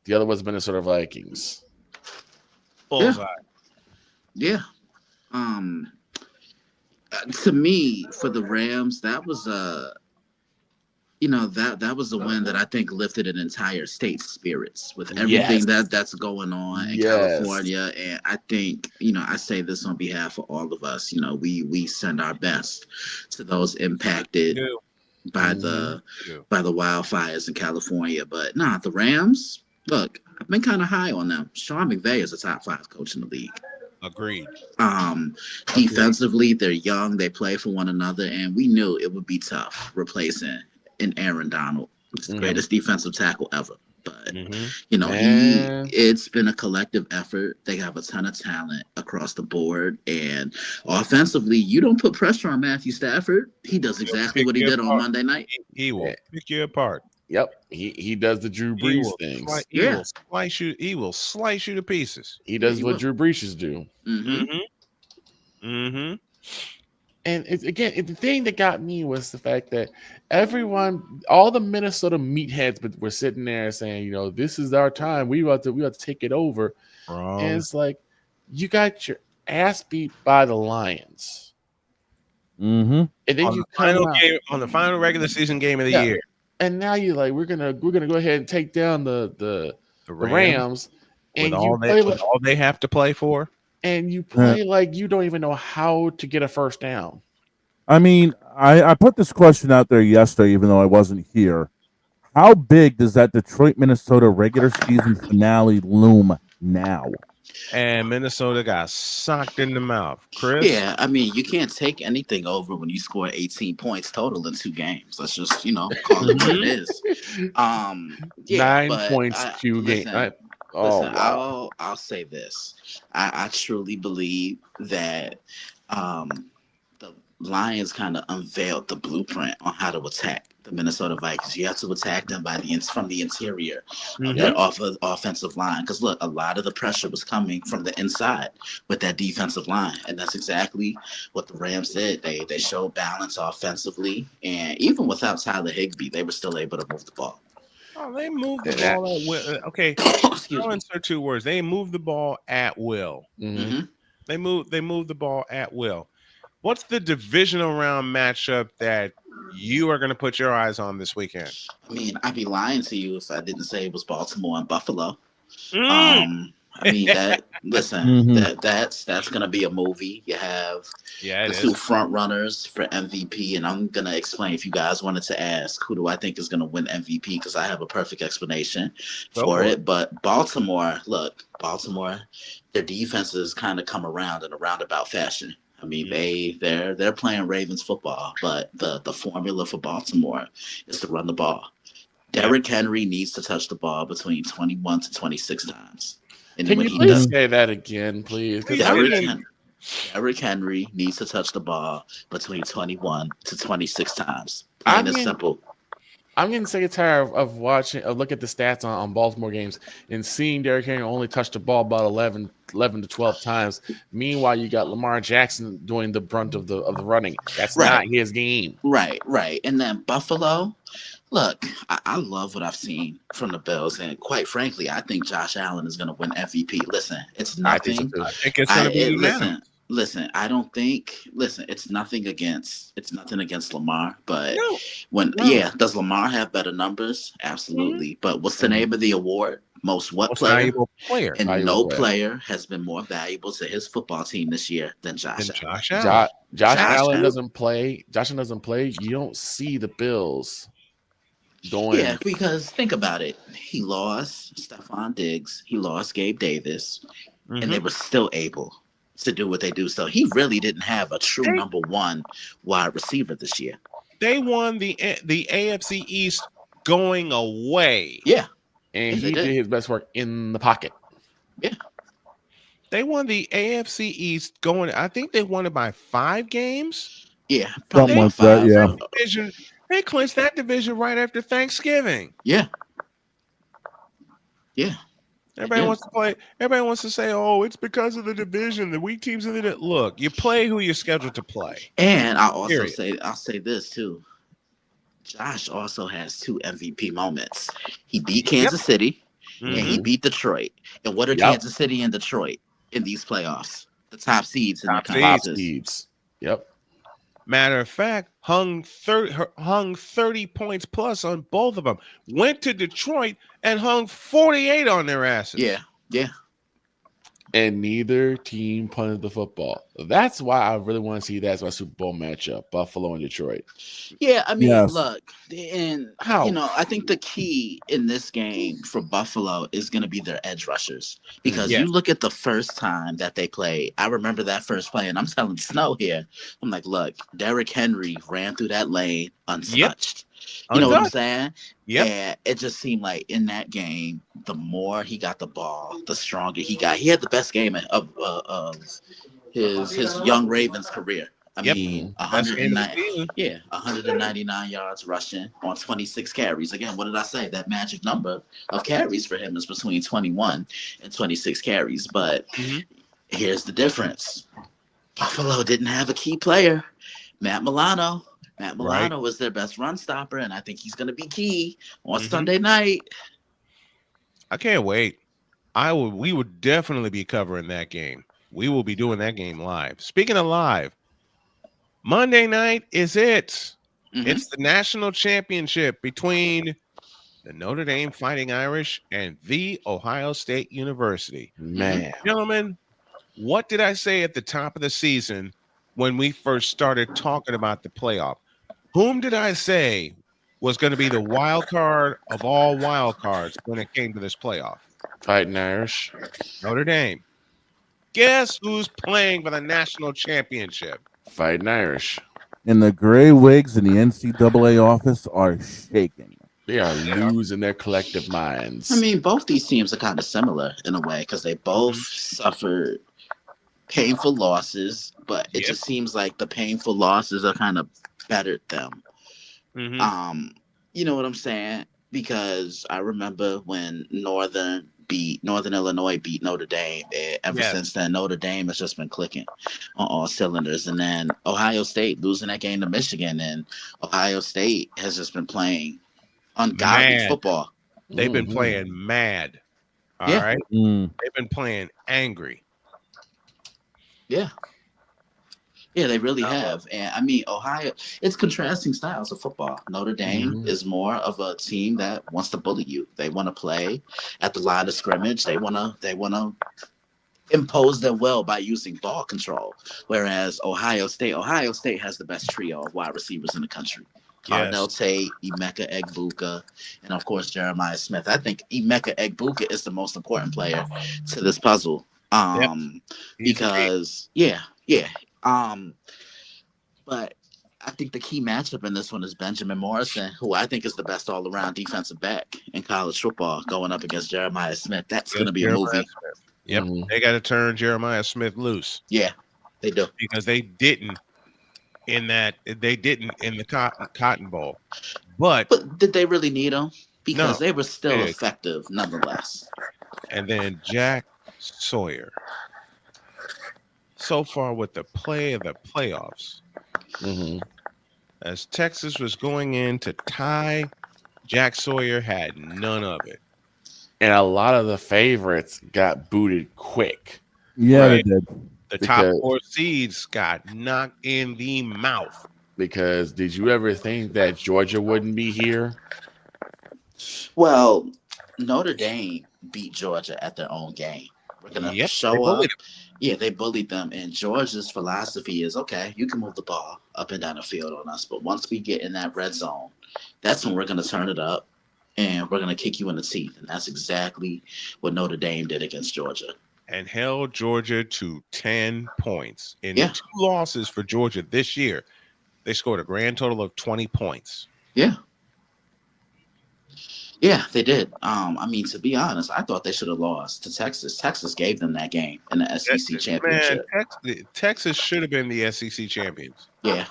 The other was Minnesota Vikings. Bullseye. Yeah. To me, for the Rams, that was that was a win that I think lifted an entire state's spirits with everything that's going on in California. And I think, I say this on behalf of all of us, we send our best to those impacted by the wildfires in California. But the Rams, look, I've been kind of high on them. Sean McVay is a top 5 coach in the league. Agreed. Defensively, they're young, they play for one another, and we knew it would be tough replacing an Aaron Donald, the greatest defensive tackle ever. But it's been a collective effort. They have a ton of talent across the board, and offensively, you don't put pressure on Matthew Stafford. He does exactly what he did on Monday night. He will pick you apart. Yep, he does the Drew Brees things. He will slice you. He will slice you to pieces. He does what Drew Brees do. And the thing that got me was the fact that all the Minnesota meatheads were sitting there saying, this is our time. We have to take it over. And it's like, you got your ass beat by the Lions. Mm-hmm. And then on the final regular season game of the year. And now you're like, we're gonna go ahead and take down the Rams, and with all they have to play for. And you play like you don't even know how to get a first down. I mean, I put this question out there yesterday, even though I wasn't here. How big does that Detroit, Minnesota regular season finale loom now? And Minnesota got socked in the mouth. Chris? Yeah, I mean, you can't take anything over when you score 18 points total in 2 games. Let's just, call it what it is. 9 points, 2 games. I'll say this. I truly believe that the Lions kind of unveiled the blueprint on how to attack the Minnesota Vikings. You have to attack them from the interior of their offensive line. Because look, a lot of the pressure was coming from the inside with that defensive line, and that's exactly what the Rams did. They showed balance offensively, and even without Tyler Higbee, they were still able to move the ball. Oh, they moved the ball at will. Okay, I'll insert 2 words. They moved the ball at will. Mm-hmm. They moved the ball at will. What's the divisional round matchup that you are going to put your eyes on this weekend? I mean, I'd be lying to you if I didn't say it was Baltimore and Buffalo. I mean, that's going to be a movie. You have the 2 front runners for MVP, and I'm going to explain if you guys wanted to ask, who do I think is going to win MVP, because I have a perfect explanation for it. But Baltimore, their defenses kind of come around in a roundabout fashion. I mean, they're playing Ravens football, but the formula for Baltimore is to run the ball. Derrick Henry needs to touch the ball between 21 to 26 times. And Can you please say that again, please? Derrick Henry needs to touch the ball between 21 to 26 times. Plain and simple. I'm getting sick and tired of looking at the stats on Baltimore games and seeing Derrick Henry only touch the ball about 11 to 12 times. Meanwhile, you got Lamar Jackson doing the brunt of the running. That's not his game. Right. And then Buffalo, look, I love what I've seen from the Bills, and quite frankly, I think Josh Allen is going to win MVP. Listen, it's nothing. I think it's going to be Listen, I don't think. Listen, it's nothing against Lamar, but does Lamar have better numbers? Absolutely. But what's the name of the award? Most valuable player. And no player has been more valuable to his football team this year than Josh Allen. Josh Allen doesn't play. Josh Allen doesn't play. You don't see the Bills going. Yeah, because think about it. He lost Stephon Diggs. He lost Gabe Davis, and they were still able to do what they do. So he really didn't have a true number 1 wide receiver this year. They won the AFC East going away. Yeah. And he did his best work in the pocket. Yeah. They won the AFC East I think they won it by 5 games. Yeah, something like that. Yeah. Division, they clinched that division right after Thanksgiving. Yeah. Yeah. Everybody wants to play. Everybody wants to say, "Oh, it's because of the division. The weak teams in it." Look, you play who you're scheduled to play. And I'll say this too. Josh also has 2 MVP moments. He beat Kansas City and he beat Detroit. And what are Kansas City and Detroit in these playoffs? The top seeds in their conferences. Yep. Matter of fact, hung 30 points plus on both of them. Went to Detroit and hung 48 on their asses. Yeah. And neither team punted the football. That's why I really want to see that as my Super Bowl matchup, Buffalo and Detroit. Yeah, I mean, look, and I think the key in this game for Buffalo is going to be their edge rushers, because you look at the first time that they played. I remember that first play, and I'm telling Snow here, I'm like, look, Derrick Henry ran through that lane untouched. You know what I'm saying? Yeah. And it just seemed like in that game, the more he got the ball, the stronger he got. He had the best game of his young Ravens career. I mean, 199 yards rushing on 26 carries. Again, what did I say? That magic number of carries for him is between 21 and 26 carries. But here's the difference. Buffalo didn't have a key player. Matt Milano was their best run stopper, and I think he's going to be key on Sunday night. I can't wait. We would definitely be covering that game. We will be doing that game live. Speaking of live, Monday night is it. It's the national championship between the Notre Dame Fighting Irish and the Ohio State University. Man. Gentlemen, what did I say at the top of the season when we first started talking about the playoff? Whom did I say was going to be the wild card of all wild cards when it came to this playoff? Fighting Irish. Notre Dame. Guess who's playing for the national championship? Fighting Irish. And the gray wigs in the NCAA office are shaking. They are losing their collective minds. I mean, both these teams are kind of similar in a way because they both suffered painful losses, but it just seems like the painful losses are kind of bettered them. You know what I'm saying? Because I remember when Northern Illinois beat Notre Dame. Ever since then, Notre Dame has just been clicking on all cylinders. And then Ohio State losing that game to Michigan, and Ohio State has just been playing ungodly football. They've been playing mad. All right. They've been playing angry. Yeah, they really have. And I mean, Ohio, it's contrasting styles of football. Notre Dame is more of a team that wants to bully you. They want to play at the line of scrimmage. They want to impose their will by using ball control. Whereas Ohio State has the best trio of wide receivers in the country. Cardell Tate, Emeka Egbuka, and of course Jeremiah Smith. I think Emeka Egbuka is the most important player to this puzzle. Because but I think the key matchup in this one is Benjamin Morrison, who I think is the best all-around defensive back in college football, going up against Jeremiah Smith. That's going to be a movie. Yep, they got to turn Jeremiah Smith loose. Yeah, they do, because they didn't in the Cotton Bowl. But did they really need him? Because they were still effective nonetheless. And then Jack Sawyer. So far with the play of the playoffs, as Texas was going in to tie, Jack Sawyer had none of it. And a lot of the favorites got booted quick. Yeah, they did. The top 4 seeds got knocked in the mouth. Because did you ever think that Georgia wouldn't be here? Well, Notre Dame beat Georgia at their own game. We're going to show up. Yeah, they bullied them. And Georgia's philosophy is, okay, you can move the ball up and down the field on us. But once we get in that red zone, that's when we're going to turn it up and we're going to kick you in the teeth. And that's exactly what Notre Dame did against Georgia. And held Georgia to 10 points. In 2 losses for Georgia this year, they scored a grand total of 20 points. Yeah. Yeah, they did. I mean, to be honest, I thought they should have lost to Texas. Texas gave them that game in the SEC Man, championship. Texas should have been the SEC champions. Yeah,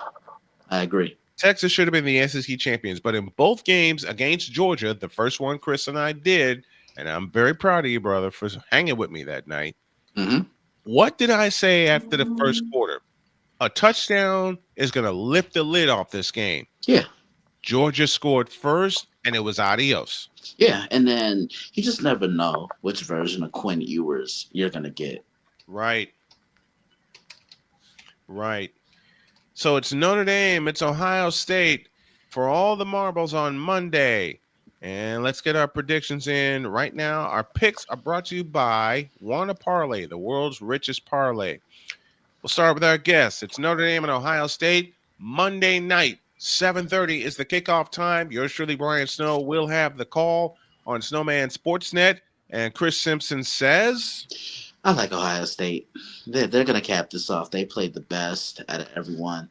I agree. Texas should have been the SEC champions, but in both games against Georgia, the first one Chris and I did, and I'm very proud of you, brother, for hanging with me that night. Mm-hmm. What did I say after the first quarter? A touchdown is going to lift the lid off this game. Yeah. Georgia scored first, and it was adios. Yeah, and then you just never know which version of Quinn Ewers you're going to get. Right. So it's Notre Dame, it's Ohio State for all the marbles on Monday. And let's get our predictions in right now. Our picks are brought to you by Wanna Parlay, the world's richest parlay. We'll start with our guests. It's Notre Dame and Ohio State. Monday night, 7:30 is the kickoff time. Yours truly, Brian Snow, will have the call on Snowman Sportsnet. And Chris Simpson says, I like Ohio State. They're going to cap this off. They played the best out of everyone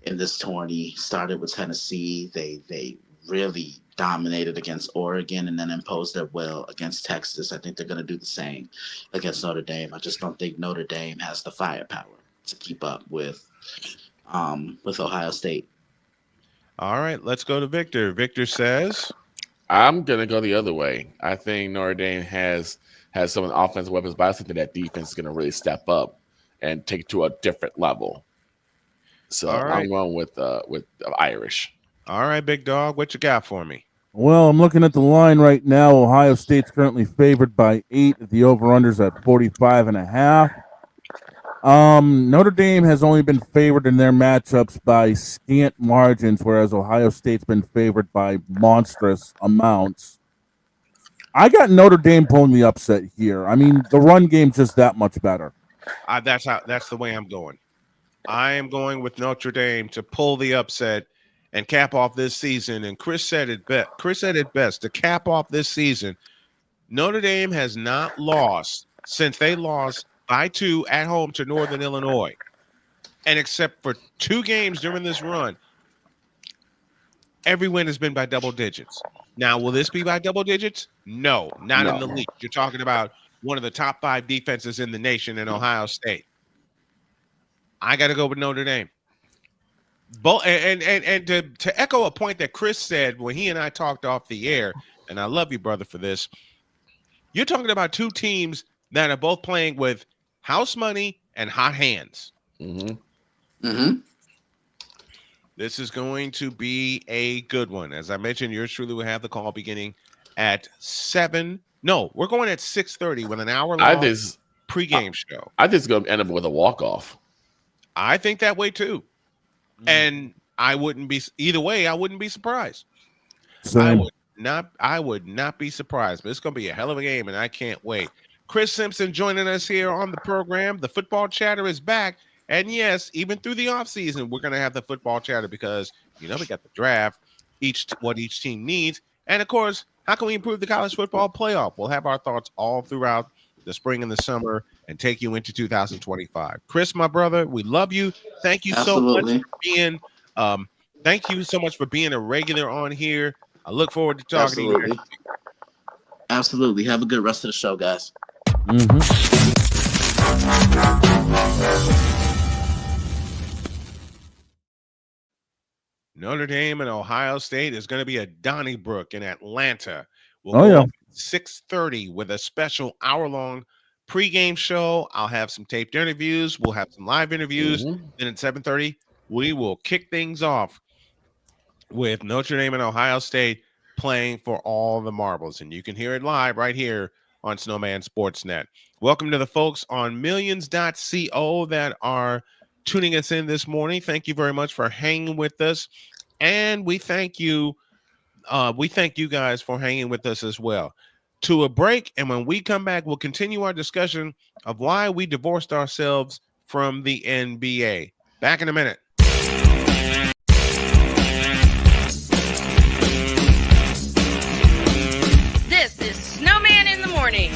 in this tourney. Started with Tennessee. They really dominated against Oregon and then imposed their will against Texas. I think they're going to do the same against Notre Dame. I just don't think Notre Dame has the firepower to keep up with Ohio State. all right, let's go to Victor. Victor says, I'm going to go the other way. I think Notre Dame has some of the offensive weapons, but I think that defense is going to really step up and take it to a different level. So right. I'm going with Irish. All right, big dog, what you got for me? Well, I'm looking at the line right now. Ohio State's currently favored by 8. The over-under's at 45.5. Notre Dame has only been favored in their matchups by scant margins, whereas Ohio State's been favored by monstrous amounts. I got Notre Dame pulling the upset here. I mean, the run game's just that much better. That's the way I'm going. I am going with Notre Dame to pull the upset and cap off this season. And Chris said it best. To cap off this season, Notre Dame has not lost since they lost by 2 at home to Northern Illinois. And except for 2 games during this run, every win has been by double digits. Now, will this be by double digits? No, not in the league. You're talking about one of the top 5 defenses in the nation in Ohio State. I got to go with Notre Dame. And to echo a point that Chris said when he and I talked off the air, and I love you, brother, for this. You're talking about 2 teams that are both playing with house money and hot hands. Mm-hmm. Mm-hmm. This is going to be a good one. As I mentioned, yours truly will have the call beginning at 7. No, we're going at 6:30 with an hour-long pregame show. I think it's going to end up with a walk-off. I think that way too. And I wouldn't be either way. I wouldn't be surprised. Same. I would not be surprised. But it's going to be a hell of a game, and I can't wait. Chris Simpson joining us here on the program. The football chatter is back, and yes, even through the offseason, we're going to have the football chatter because we got the draft, what each team needs, and of course, how can we improve the college football playoff? We'll have our thoughts all throughout the spring and the summer and take you into 2025. Chris, my brother, we love you. Thank you so much for being thank you so much for being a regular on here. I look forward to talking to you. Absolutely. Have a good rest of the show, guys. Notre Dame and Ohio State is going to be at Donnybrook in Atlanta. We'll go up at 6:30 with a special hour-long pregame show. I'll have some taped interviews. We'll have some live interviews. Then at 7:30, we will kick things off with Notre Dame and Ohio State playing for all the marbles. And you can hear it live right here on Snowman Sportsnet. Welcome to the folks on millions.co that are tuning us in this morning. Thank you very much for hanging with us. And we thank you. We thank you guys for hanging with us as well. To a break, and when we come back, we'll continue our discussion of why we divorced ourselves from the NBA. Back in a minute. This is Snowman in the Morning.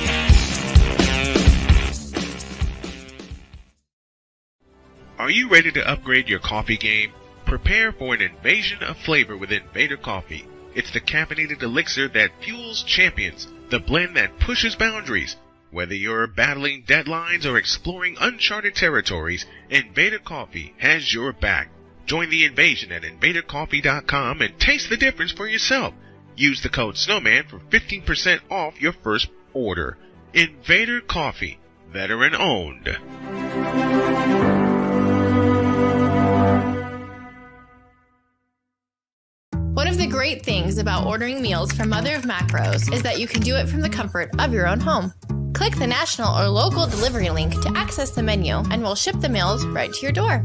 Are you ready to upgrade your coffee game? Prepare for an invasion of flavor with Invader Coffee. It's the caffeinated elixir that fuels champions, the blend that pushes boundaries. Whether you're battling deadlines or exploring uncharted territories, Invader Coffee has your back. Join the invasion at invadercoffee.com and taste the difference for yourself. Use the code SNOWMAN for 15% off your first order. Invader Coffee, veteran owned. One of the great things about ordering meals from Mother of Macros is that you can do it from the comfort of your own home. Click the national or local delivery link to access the menu, and we'll ship the meals right to your door.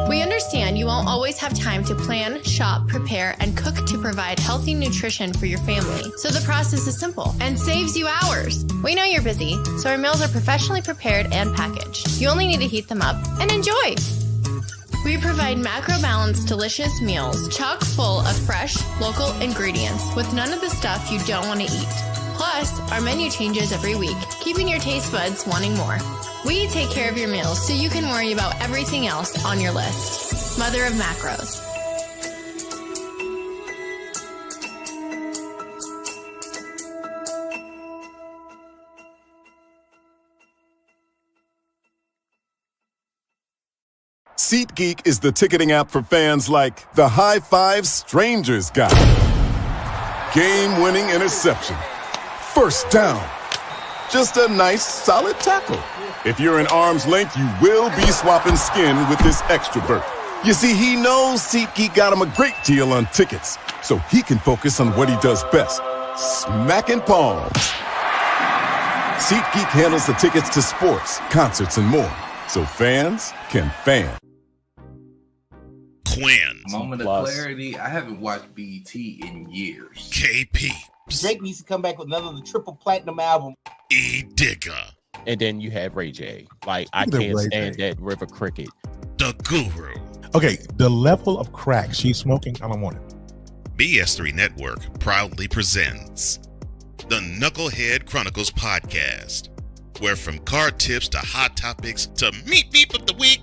We understand you won't always have time to plan, shop, prepare, and cook to provide healthy nutrition for your family, so the process is simple and saves you hours. We know you're busy, so our meals are professionally prepared and packaged. You only need to heat them up and enjoy. We provide macro-balanced, delicious meals chock full of fresh, local ingredients with none of the stuff you don't want to eat. Plus, our menu changes every week, keeping your taste buds wanting more. We take care of your meals so you can worry about everything else on your list. Mother of Macros. SeatGeek is the ticketing app for fans like the High Five Strangers guy. Game-winning interception. First down. Just a nice, solid tackle. If you're in arm's length, you will be swapping skin with this extrovert. You see, he knows SeatGeek got him a great deal on tickets, so he can focus on what he does best, smacking palms. SeatGeek handles the tickets to sports, concerts, and more, so fans can fan. Quinn. Moment of clarity. I haven't watched BET in years. KP. Drake needs to come back with another triple platinum album. E Digger. And then you have Ray J. Like, I can't stand that River Cricket. The Guru. Okay, the level of crack she's smoking, I don't want it. BS3 Network proudly presents the Knucklehead Chronicles podcast, where from card tips to hot topics to meep of the week,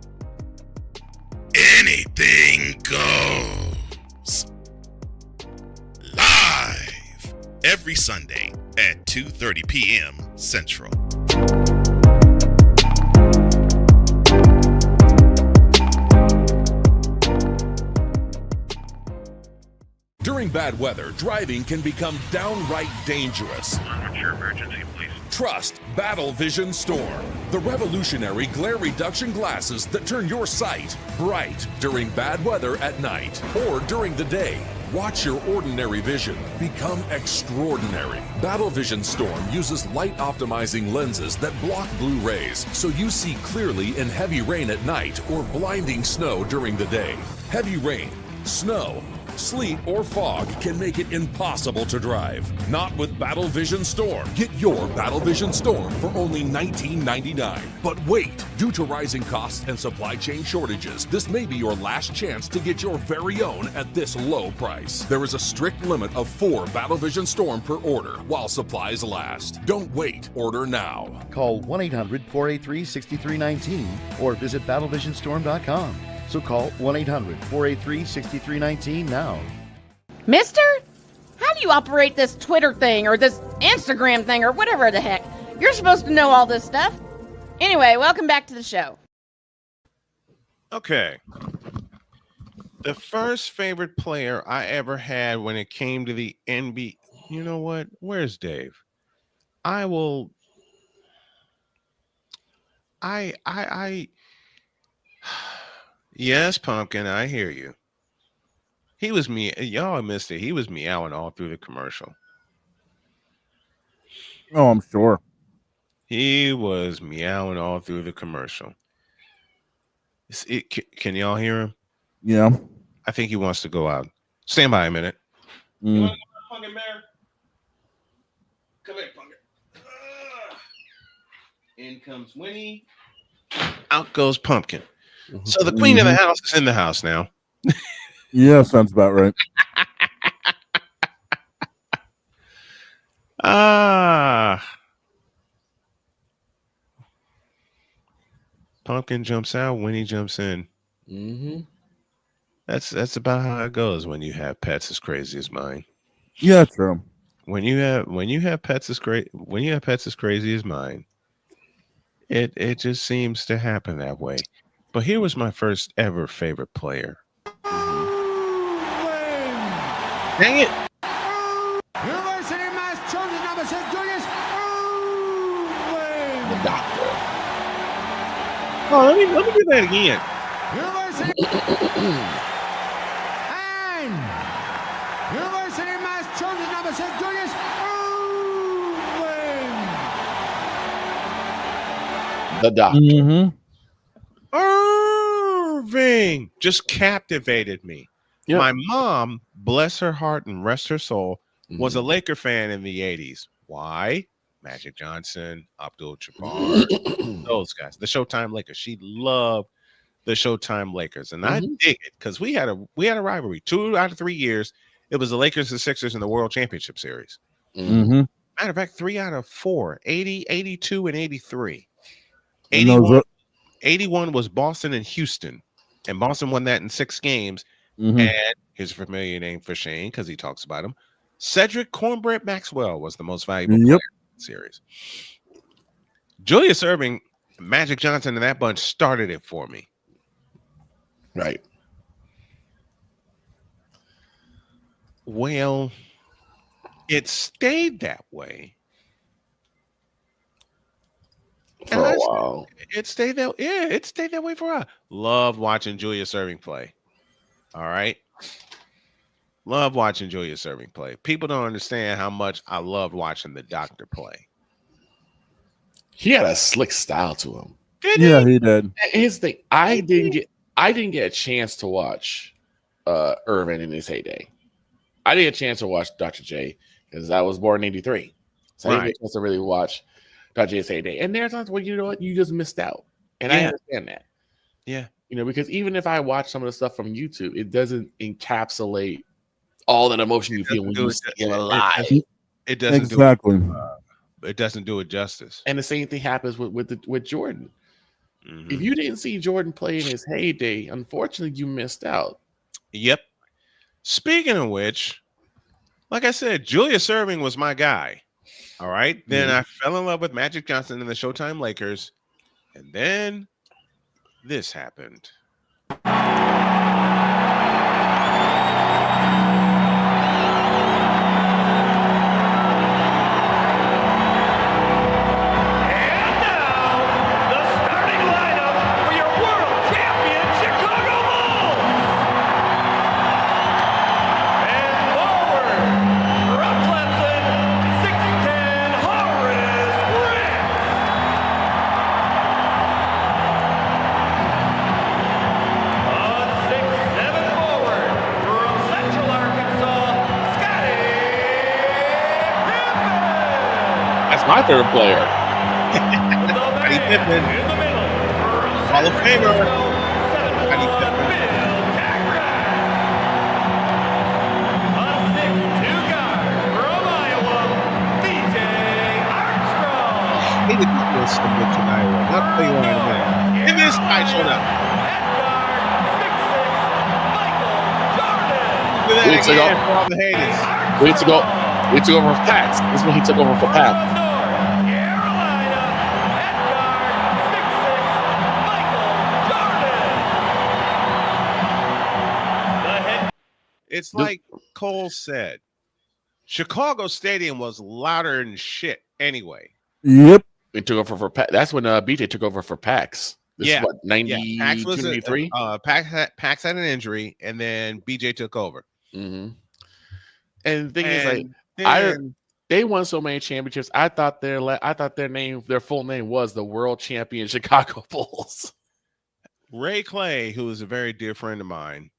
anything goes. Live every Sunday at 2:30 p.m. Central. During bad weather, driving can become downright dangerous. What's your emergency, please? Trust Battle Vision Storm, the revolutionary glare reduction glasses that turn your sight bright during bad weather at night or during the day. Watch your ordinary vision become extraordinary. Battle Vision Storm uses light optimizing lenses that block blue rays so you see clearly in heavy rain at night or blinding snow during the day. Heavy rain, snow, sleet, or fog can make it impossible to drive. Not with Battle Vision Storm. Get your Battle Vision Storm for only $19.99. But wait, due to rising costs and supply chain shortages, this may be your last chance to get your very own at this low price. There is a strict limit of 4 Battle Vision Storm per order while supplies last. Don't wait. Order now. Call 1-800-483-6319 or visit battlevisionstorm.com. So call 1-800-483-6319 now. Mister? How do you operate this Twitter thing or this Instagram thing or whatever the heck? You're supposed to know all this stuff. Anyway, welcome back to the show. Okay. The first favorite player I ever had when it came to the NBA. You know what? Where's Dave? Yes, Pumpkin, I hear you. He was y'all missed it. He was meowing all through the commercial. Oh, I'm sure. He was meowing all through the commercial. Can y'all hear him? Yeah. I think he wants to go out. Stand by a minute. You want to go out, Pumpkin Bear? Come here, Pumpkin. In comes Winnie. Out goes Pumpkin. So the queen of the house is in the house now. Yeah, sounds about right. Pumpkin jumps out, Winnie jumps in. Mm-hmm. That's about how it goes when you have pets as crazy as mine. Yeah, true. When you have pets as crazy as mine, it just seems to happen that way. But here was my first ever favorite player. Dang it! University of Mass chosen number 6, Julius. The Doctor. Oh, let me do that again. University and University of Mass chosen number 6, Julius. The Doctor. Mm-hmm. Irving just captivated me. Yep. My mom, bless her heart and rest her soul, was a Laker fan in the 80s. Why? Magic Johnson, Abdul Jabbar, those guys, the Showtime Lakers. She loved the Showtime Lakers, and I dig it because we had a rivalry. 2 out of 3 years, it was the Lakers and Sixers in the World Championship Series. Matter of fact, 3 out of 4, 80, 82, and 83. 81 was Boston and Houston, and Boston won that in 6 games. And his familiar name for Shane, because he talks about him, Cedric Cornbread Maxwell was the most valuable player in the series. Julius Erving, Magic Johnson, and that bunch started it for me. Right. Well, it stayed that way. For a while. It stayed that way for a while. Loved watching Julius Erving play. All right. Love watching Julius Erving play. People don't understand how much I loved watching the Doctor play. He had a slick style to him. He did. Here's the thing. I didn't get a chance to watch Irvin in his heyday. I didn't get a chance to watch Dr. J because I was born in '83. So I didn't get a chance to really watch Dr. J's heyday. And there's times where you know what, you just missed out. And I understand that. Yeah. You know, because even if I watch some of the stuff from YouTube, it doesn't encapsulate all that emotion you feel when you see him alive. It doesn't it doesn't do it justice. And the same thing happens with Jordan. If you didn't see Jordan play in his heyday, unfortunately, you missed out. Yep. Speaking of which, like I said, Julius Erving was my guy. All right. Then I fell in love with Magic Johnson and the Showtime Lakers. And then this happened. My third player. Scottie Pippen. Hall of Famer. Scottie Pippen. He did not do something to Iowa. I'll tell you why in a minute. Give me this guy, shut up. Do that again for all the haters. We took over for Pax. This is when he took over for Pax. It's like Cole said. Chicago Stadium was louder than shit anyway. Yep. They took over for Pax. That's when BJ took over for Pax. This is what, 92, Pax was 93? Pax had an injury, and then BJ took over. And the thing is, they won so many championships. I thought their full name was the World Champion Chicago Bulls. Ray Clay, who is a very dear friend of mine,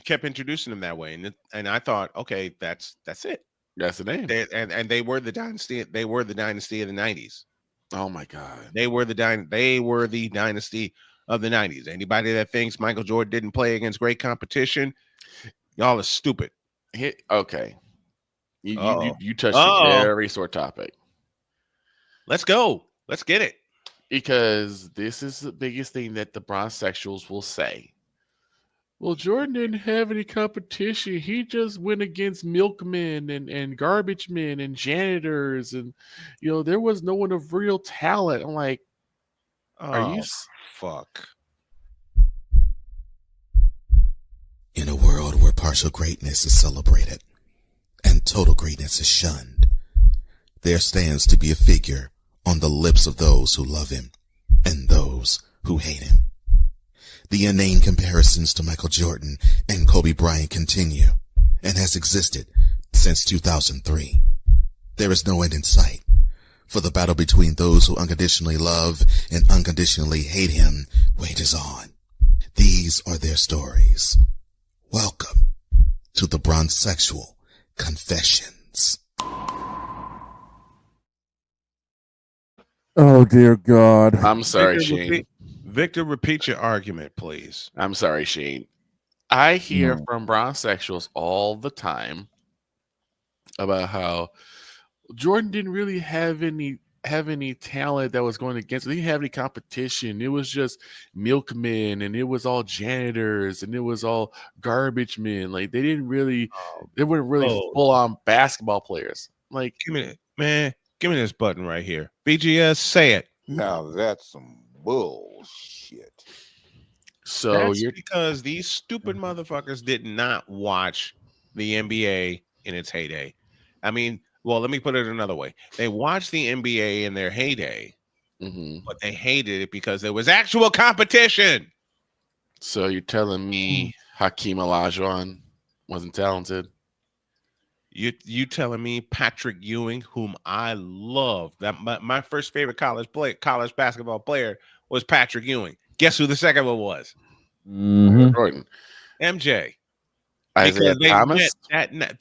kept introducing them that way, and I thought, okay, that's it. That's the name. They were the dynasty. They were the dynasty of the '90s. Oh my God! They were the dynasty of the '90s. Anybody that thinks Michael Jordan didn't play against great competition, y'all are stupid. Okay, you touched a very sore topic. Let's go. Let's get it. Because this is the biggest thing that the bronze sexuals will say. Well, Jordan didn't have any competition. He just went against milkmen and garbage men and janitors, and there was no one of real talent. I'm like, are you? Fuck. In a world where partial greatness is celebrated and total greatness is shunned, there stands to be a figure on the lips of those who love him and those who hate him. The inane comparisons to Michael Jordan and Kobe Bryant continue and has existed since 2003. There is no end in sight, for the battle between those who unconditionally love and unconditionally hate him wages on. These are their stories. Welcome to the Bronzexual Confessions. Oh, dear God. I'm sorry, Shane. Victor, repeat your argument, please. I'm sorry, Shane. I hear from Bronzexuals all the time about how Jordan didn't really have any talent that was going against him. He didn't have any competition. It was just milkmen, and it was all janitors, and it was all garbage men. Like they weren't really full on basketball players. Like, give me this button right here. BGS, say it. Now that's some bullshit. So that's because these stupid motherfuckers did not watch the NBA in its heyday. I mean, well, let me put it another way. They watched the NBA in their heyday, but they hated it because there was actual competition. So you're telling me Hakeem Olajuwon wasn't talented? You telling me Patrick Ewing, whom I love, that my first favorite college basketball player was Patrick Ewing. Guess who the second one was? Jordan. MJ. Isaiah Thomas?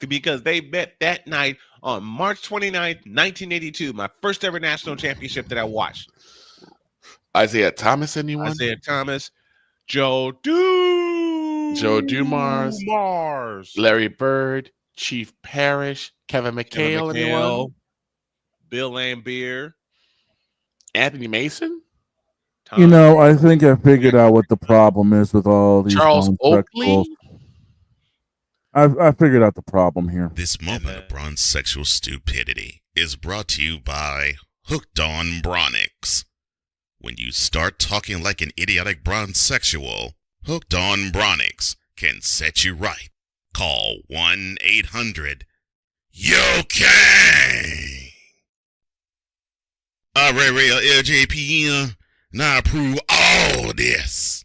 Because they met that night on March 29th, 1982, my first ever national championship that I watched. Isaiah Thomas, anyone? Isaiah Thomas, Joe Dumars, Larry Bird, Chief Parrish, Kevin McHale, anyone? Bill Laimbeer, Anthony Mason. I think I figured out what the problem is with all these Charles Oakley. I figured out the problem here. This moment of Bronzexual stupidity is brought to you by Hooked on Bronix. When you start talking like an idiotic Bronzexual, Hooked on Bronix can set you right. Call 1-800-YO-KANG. Real LJPM, now approve all this.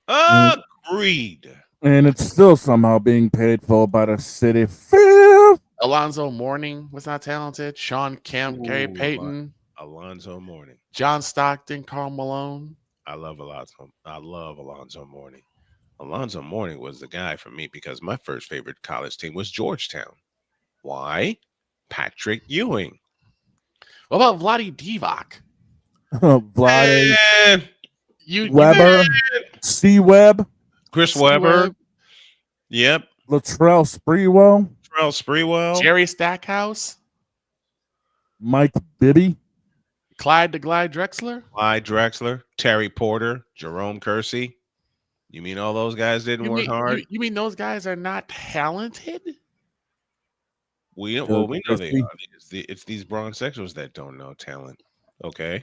Agreed. And it's still somehow being paid for by the city. Fifth. Alonzo Mourning was not talented. Sean Kemp, Gary Payton. Alonzo Mourning. John Stockton, Karl Malone. I love Alonzo Mourning. Alonzo Mourning was the guy for me because my first favorite college team was Georgetown. Why? Patrick Ewing. What about Vlade Divac? Vlade. Weber. C-Webb. Chris Webber. Yep. Latrell Sprewell. Jerry Stackhouse. Mike Bibby. Clyde the Glide Drexler. Terry Porter. Jerome Kersey. You mean all those guys didn't work hard? You mean those guys are not talented? We know they are. It's these Bronzexuals that don't know talent. Okay.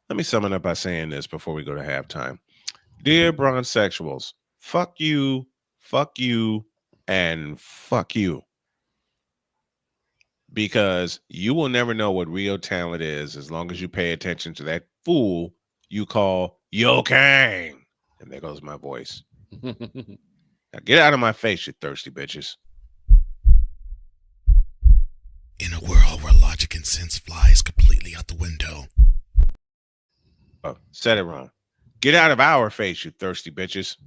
Let me sum it up by saying this before we go to halftime. Dear Bronzexuals, fuck you, and fuck you. Because you will never know what real talent is as long as you pay attention to that fool you call Yo Kang. And there goes my voice. Now get out of my face, you thirsty bitches. In a world where logic and sense flies completely out the window. Oh, said it wrong. Get out of our face, you thirsty bitches.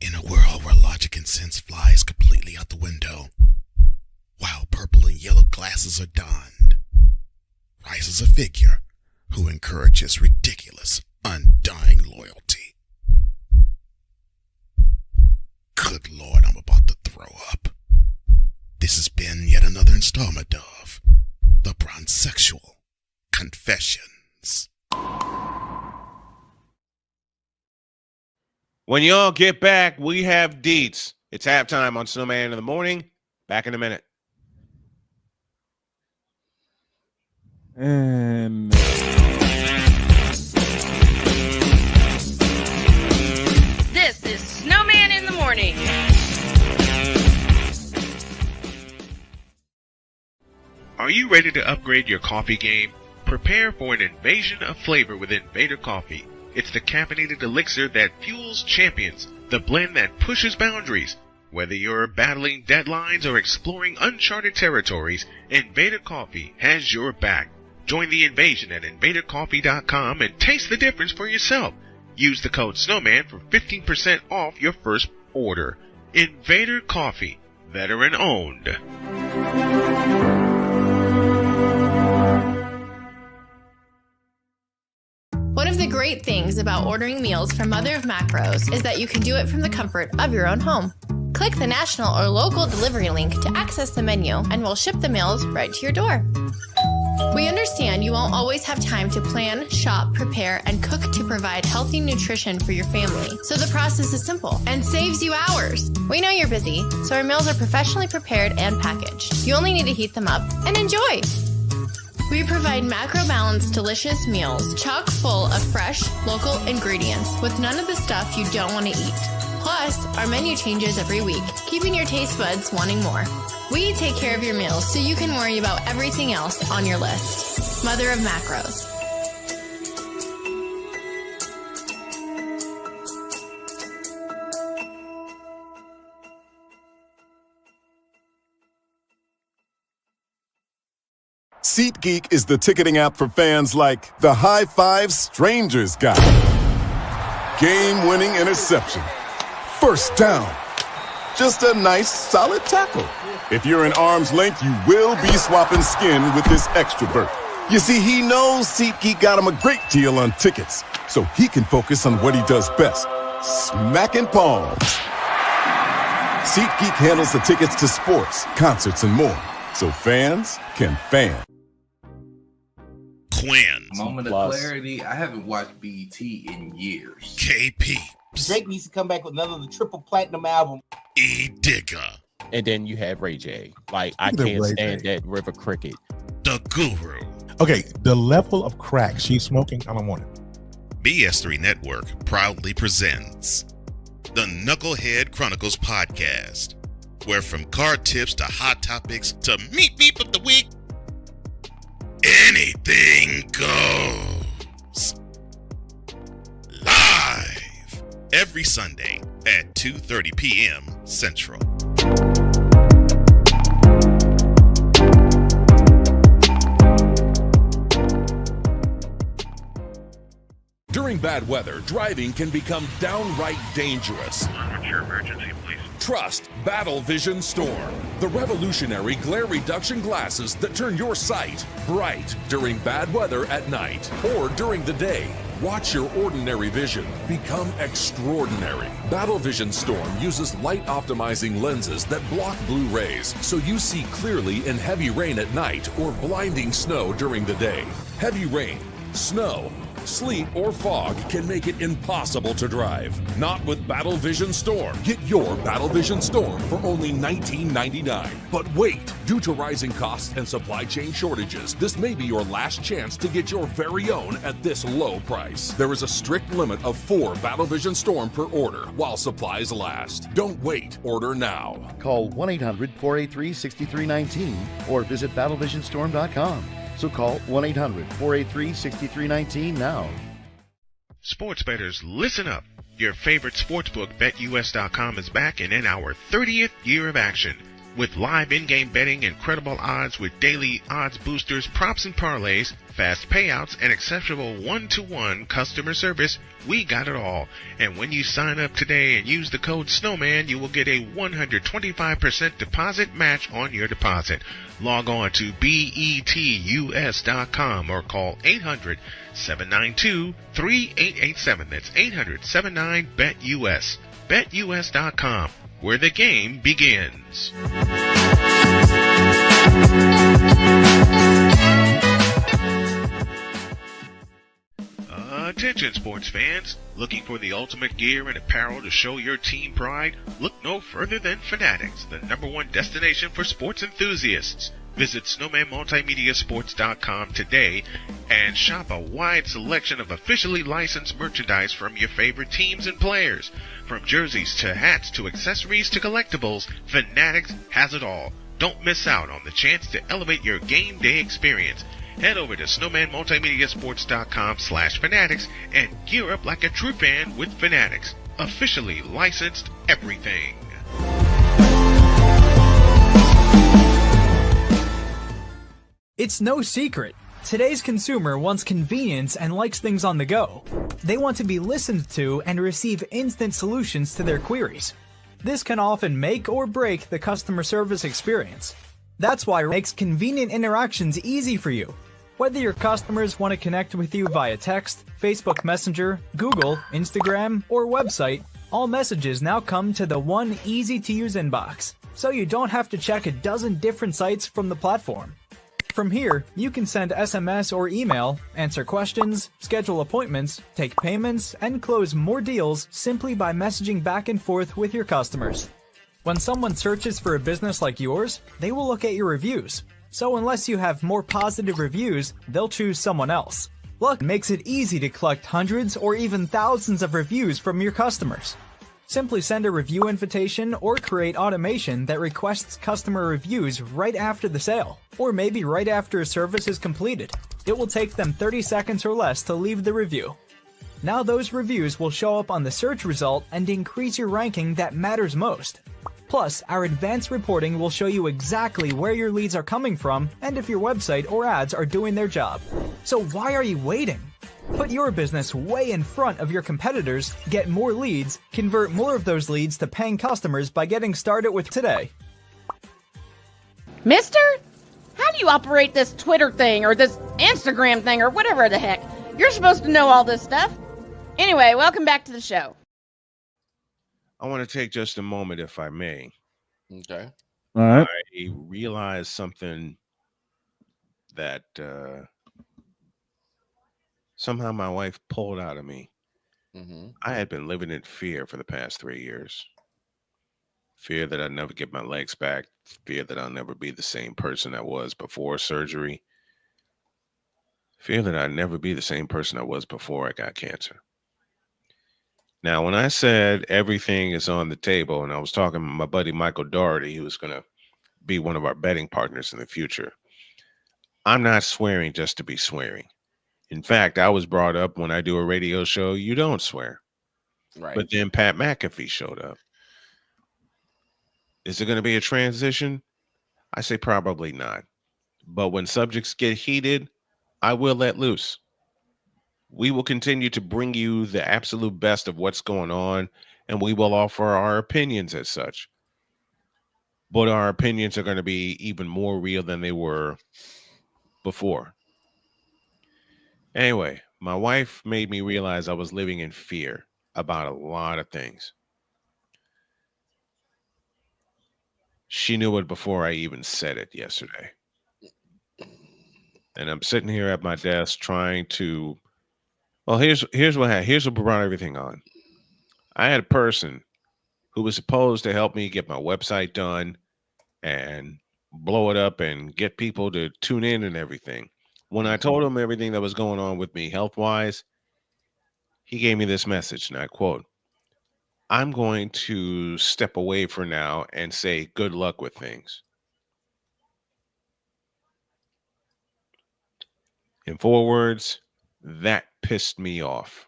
In a world where logic and sense flies completely out the window, while purple and yellow glasses are donned, rises a figure who encourages ridiculous, undying loyalty. Good Lord, I'm about to throw up. This has been yet another installment of The Bronzexual Confessions. When y'all get back, we have deets. It's halftime on Snowman in the Morning. Back in a minute. And This is Snowman in the Morning. Are you ready to upgrade your coffee game? Prepare for an invasion of flavor with Invader Coffee. It's the caffeinated elixir that fuels champions, the blend that pushes boundaries. Whether you're battling deadlines or exploring uncharted territories, Invader Coffee has your back. Join the invasion at invadercoffee.com and taste the difference for yourself. Use the code SNOWMAN for 15% off your first order. Invader Coffee, veteran owned. One of the great things about ordering meals from Mother of Macros is that you can do it from the comfort of your own home. Click the national or local delivery link to access the menu, and we'll ship the meals right to your door. We understand you won't always have time to plan, shop, prepare, and cook to provide healthy nutrition for your family, so the process is simple and saves you hours. We know you're busy, so our meals are professionally prepared and packaged. You only need to heat them up and enjoy. We provide macro-balanced, delicious meals chock full of fresh, local ingredients with none of the stuff you don't want to eat. Plus, our menu changes every week, keeping your taste buds wanting more. We take care of your meals so you can worry about everything else on your list. Mother of Macros. SeatGeek is the ticketing app for fans like the High Five Strangers guy. Game-winning interception. First down. Just a nice, solid tackle. If you're in arm's length, you will be swapping skin with this extrovert. You see, he knows SeatGeek got him a great deal on tickets, so he can focus on what he does best, smacking palms. SeatGeek handles the tickets to sports, concerts, and more, so fans can fan. Quinn. Moment of clarity. I haven't watched BT in years. KP. Drake needs to come back with another triple platinum album. E Digger. And then you have Ray J. Like, I can't stand that River Cricket. The Guru. Okay, the level of crack she's smoking, I don't want it. BS3 Network proudly presents the Knucklehead Chronicles podcast, where from card tips to hot topics to meet beep of the week, anything goes. Live every Sunday at 2:30 p.m. Central. During bad weather, driving can become downright dangerous. What's your emergency, please? Trust Battle Vision Storm, the revolutionary glare reduction glasses that turn your sight bright during bad weather at night or during the day. Watch your ordinary vision become extraordinary. Battle Vision Storm uses light optimizing lenses that block blue rays, so you see clearly in heavy rain at night or blinding snow during the day. Heavy rain, snow, sleet, or fog can make it impossible to drive. Not with Battle Vision Storm. Get your Battle Vision Storm for only $19.99. But wait, due to rising costs and supply chain shortages, this may be your last chance to get your very own at this low price. There is a strict limit of 4 Battle Vision Storm per order while supplies last. Don't wait, order now. Call 1-800-483-6319 or visit battlevisionstorm.com. So call 1-800-483-6319 now. Sports bettors, listen up. Your favorite sportsbook, BetUS.com, is back and in our 30th year of action. With live in-game betting, incredible odds with daily odds boosters, props and parlays, fast payouts, and exceptional one-to-one customer service, we got it all. And when you sign up today and use the code SNOWMAN, you will get a 125% deposit match on your deposit. Log on to betus.com or call 800-792-3887. That's 800-79-BET-US. BetUS.com, where the game begins. Attention sports fans, looking for the ultimate gear and apparel to show your team pride? Look no further than Fanatics, the #1 destination for sports enthusiasts. Visit snowmanmultimediasports.com today and shop a wide selection of officially licensed merchandise from your favorite teams and players. From jerseys to hats to accessories to collectibles, Fanatics has it all. Don't miss out on the chance to elevate your game day experience. Head over to snowmanmultimediasports.com/fanatics and gear up like a true fan with Fanatics. Officially licensed everything. It's no secret. Today's consumer wants convenience and likes things on the go. They want to be listened to and receive instant solutions to their queries. This can often make or break the customer service experience. That's why it makes convenient interactions easy for you. Whether your customers want to connect with you via text, Facebook Messenger, Google, Instagram, or website, all messages now come to the one easy-to-use inbox, so you don't have to check a dozen different sites from the platform. From here, you can send SMS or email, answer questions, schedule appointments, take payments, and close more deals simply by messaging back and forth with your customers. When someone searches for a business like yours, they will look at your reviews. So unless you have more positive reviews, they'll choose someone else. Luck makes it easy to collect hundreds or even thousands of reviews from your customers. Simply send a review invitation or create automation that requests customer reviews right after the sale, or maybe right after a service is completed. It will take them 30 seconds or less to leave the review. Now those reviews will show up on the search result and increase your ranking that matters most. Plus, our advanced reporting will show you exactly where your leads are coming from and if your website or ads are doing their job. So why are you waiting? Put your business way in front of your competitors, get more leads, convert more of those leads to paying customers by getting started with today. Mister? How do you operate this Twitter thing or this Instagram thing or whatever the heck? You're supposed to know all this stuff. Anyway, welcome back to the show. I want to take just a moment, if I may. Okay. All right. I realized something that somehow my wife pulled out of me. Mm-hmm. I had been living in fear for the past 3 years. Fear that I'd never get my legs back. Fear that I'll never be the same person I was before surgery. Fear that I'd never be the same person I was before I got cancer. Now, when I said everything is on the table, and I was talking to my buddy Michael Doherty, who's going to be one of our betting partners in the future, I'm not swearing just to be swearing. In fact, I was brought up when I do a radio show, you don't swear. Right. But then Pat McAfee showed up. Is it going to be a transition? I say probably not. But when subjects get heated, I will let loose. We will continue to bring you the absolute best of what's going on, and we will offer our opinions as such. But our opinions are going to be even more real than they were before. Anyway, my wife made me realize I was living in fear about a lot of things. She knew it before I even said it yesterday. And I'm sitting here at my desk trying to, well, here's what brought everything on. I had a person who was supposed to help me get my website done and blow it up and get people to tune in and everything. When I told him everything that was going on with me health-wise, he gave me this message, and I quote, "I'm going to step away for now and say good luck with things." In 4 words, that pissed me off.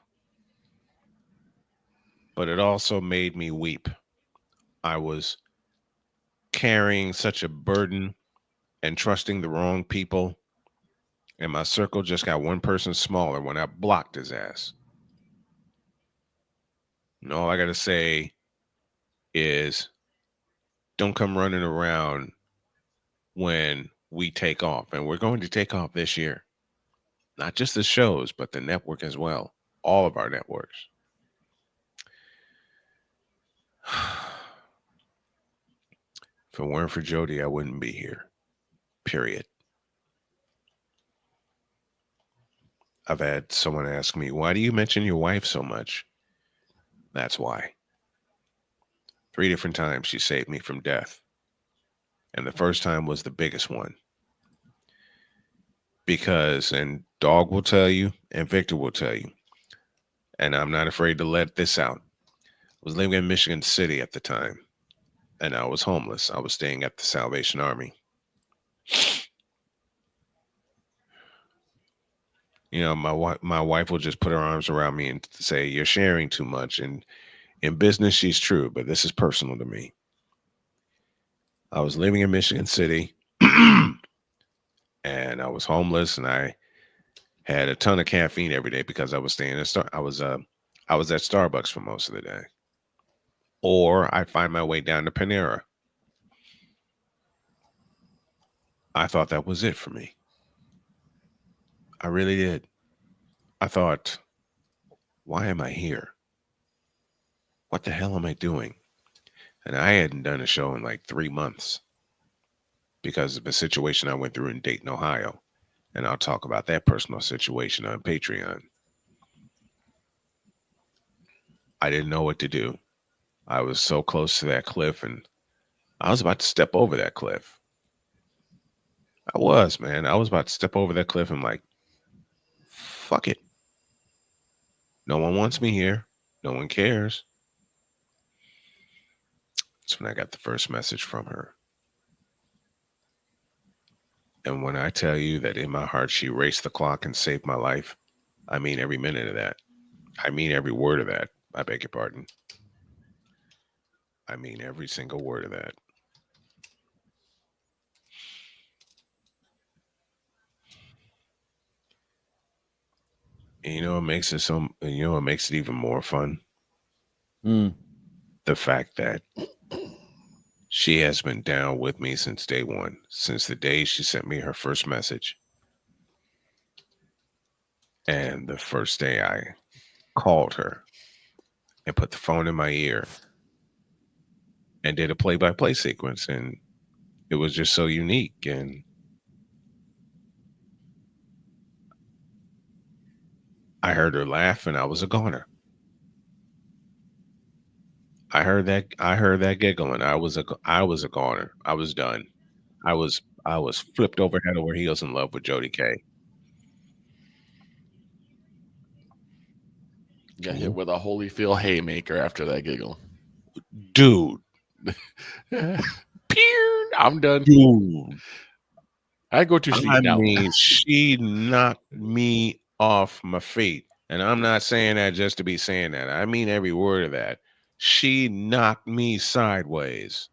But it also made me weep. I was carrying such a burden and trusting the wrong people. And my circle just got one person smaller when I blocked his ass. And all I got to say is don't come running around when we take off. And we're going to take off this year. Not just the shows, but the network as well. All of our networks. If it weren't for Jody, I wouldn't be here. Period. I've had someone ask me, why do you mention your wife so much? That's why. 3 different times she saved me from death. And the first time was the biggest one. Because, and Dog will tell you, and Victor will tell you, and I'm not afraid to let this out. I was living in Michigan City at the time, and I was homeless. I was staying at the Salvation Army. You know, my wife will just put her arms around me and say, you're sharing too much. And in business, she's true, but this is personal to me. I was living in Michigan City, and I was homeless, and I had a ton of caffeine every day because I was staying at I was at Starbucks for most of the day. Or I'd find my way down to Panera. I thought that was it for me. I really did. I thought, why am I here? What the hell am I doing? And I hadn't done a show in like 3 months because of the situation I went through in Dayton, Ohio. And I'll talk about that personal situation on Patreon. I didn't know what to do. I was so close to that cliff, and I was about to step over that cliff. I was, man. I was about to step over that cliff and like, fuck it. No one wants me here. No one cares. That's when I got the first message from her. And when I tell you that in my heart, she raced the clock and saved my life, I mean every minute of that. I mean every word of that. I beg your pardon. I mean every single word of that. And you know what makes it so? You know what makes it even more fun? The fact that she has been down with me since day one, since the day she sent me her first message. And the first day I called her and put the phone in my ear and did a play-by-play sequence. And it was just so unique. And I heard her laugh, and I was a goner. I heard that giggle, and I was a goner. I was done. I was flipped over head over heels in love with Jody K. Got hit with a Holyfield haymaker after that giggle. Dude. I'm done. Dude. I go to sleep now. I mean, she knocked me off my feet. And I'm not saying that just to be saying that. I mean every word of that. She knocked me sideways.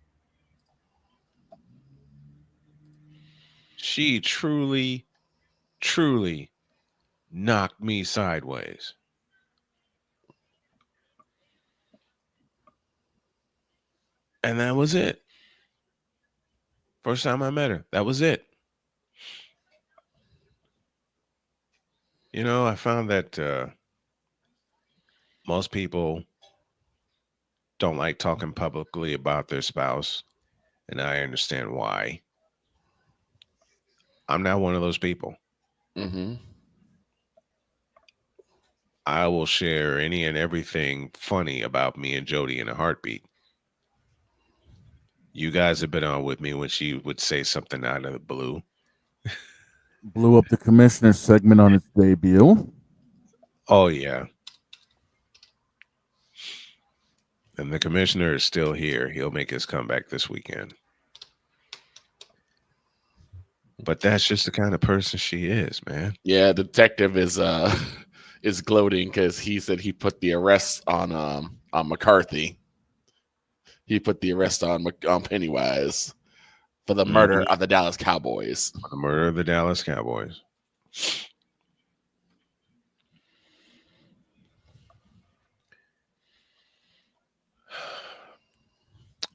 She truly, truly knocked me sideways. And that was it. First time I met her, that was it. You know, I found that most people don't like talking publicly about their spouse, and I understand why. I'm not one of those people. Mm-hmm. I will share any and everything funny about me and Jody in a heartbeat. You guys have been on with me when she would say something out of the blue. Blew up the commissioner's segment on its debut. Oh, yeah. And the commissioner is still here. He'll make his comeback this weekend. But that's just the kind of person she is, man. Yeah, the detective is gloating because he said he put the arrest on McCarthy. He put the arrest on Pennywise for the murder of the Dallas Cowboys. For the murder of the Dallas Cowboys.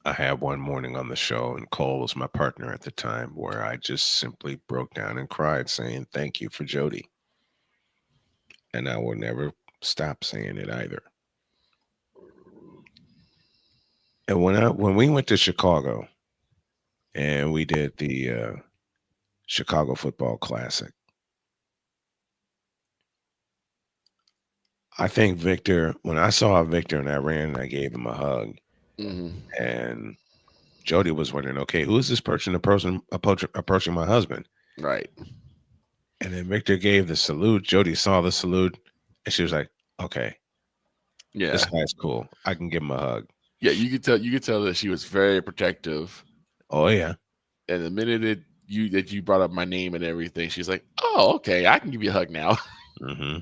I had one morning on the show, and Cole was my partner at the time, where I just simply broke down and cried, saying, thank you for Jody. And I will never stop saying it either. And when we went to Chicago and we did the Chicago Football Classic, I think Victor, when I saw Victor and I ran and I gave him a hug, Mm-hmm. and Jody was wondering, okay, who is this person approaching my husband? Right. And then Victor gave the salute. Jody saw the salute, and she was like, okay, Yeah. this guy's cool. I can give him a hug. Yeah, you could tell that she was very protective. Oh yeah. And the minute that you brought up my name and everything, she's like, "Oh, okay, I can give you a hug now." Mm-hmm.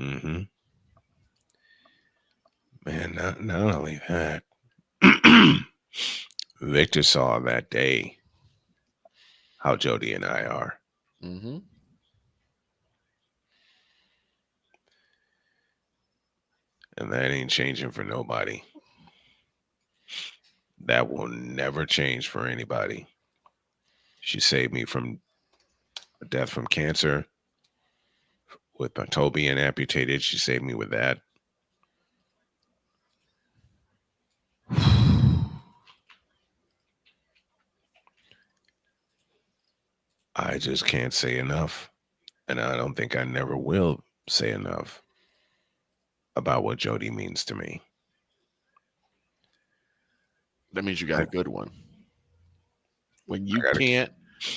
Mm-hmm. Man, not only that, Victor saw that day how Jody and I are. Mm-hmm. And that ain't changing for nobody. That will never change for anybody. She saved me from death from cancer. With my toe being amputated, she saved me with that. I just can't say enough. And I don't think I never will say enough about what Jody means to me. That means you got a good one. When you can't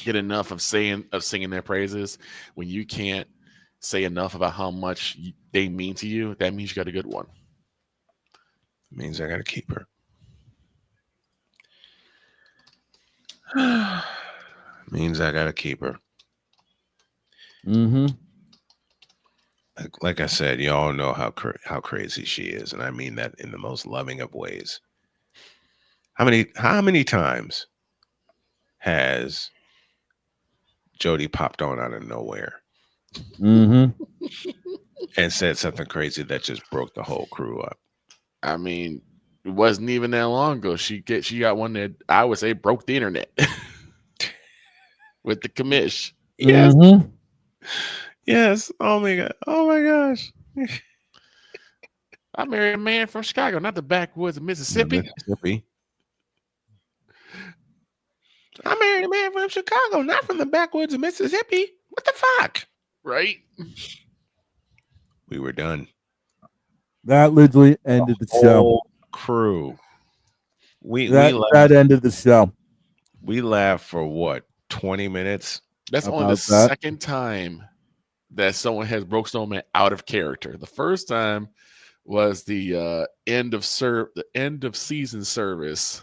get enough of singing their praises, when you can't say enough about how much they mean to you, that means you got a good one. It means I got to keep her. Means I got to keep her. Mm-hmm. Like I said, you all know how crazy she is, and I mean that in the most loving of ways. How many times has Jody popped on out of nowhere and said something crazy that just broke the whole crew up? I mean, it wasn't even that long ago. She got one that I would say broke the internet with the commish. Yes. Yes. Oh my god. Oh my gosh. I married a man from Chicago, not the backwoods of Mississippi. I married a man from Chicago, not from the backwoods of Mississippi. What the fuck? Right? We were done. That literally ended the show. Crew. That ended the show. We laughed for what, 20 minutes? That's only the second time that someone has broke Snowman out of character. The first time was the end of season service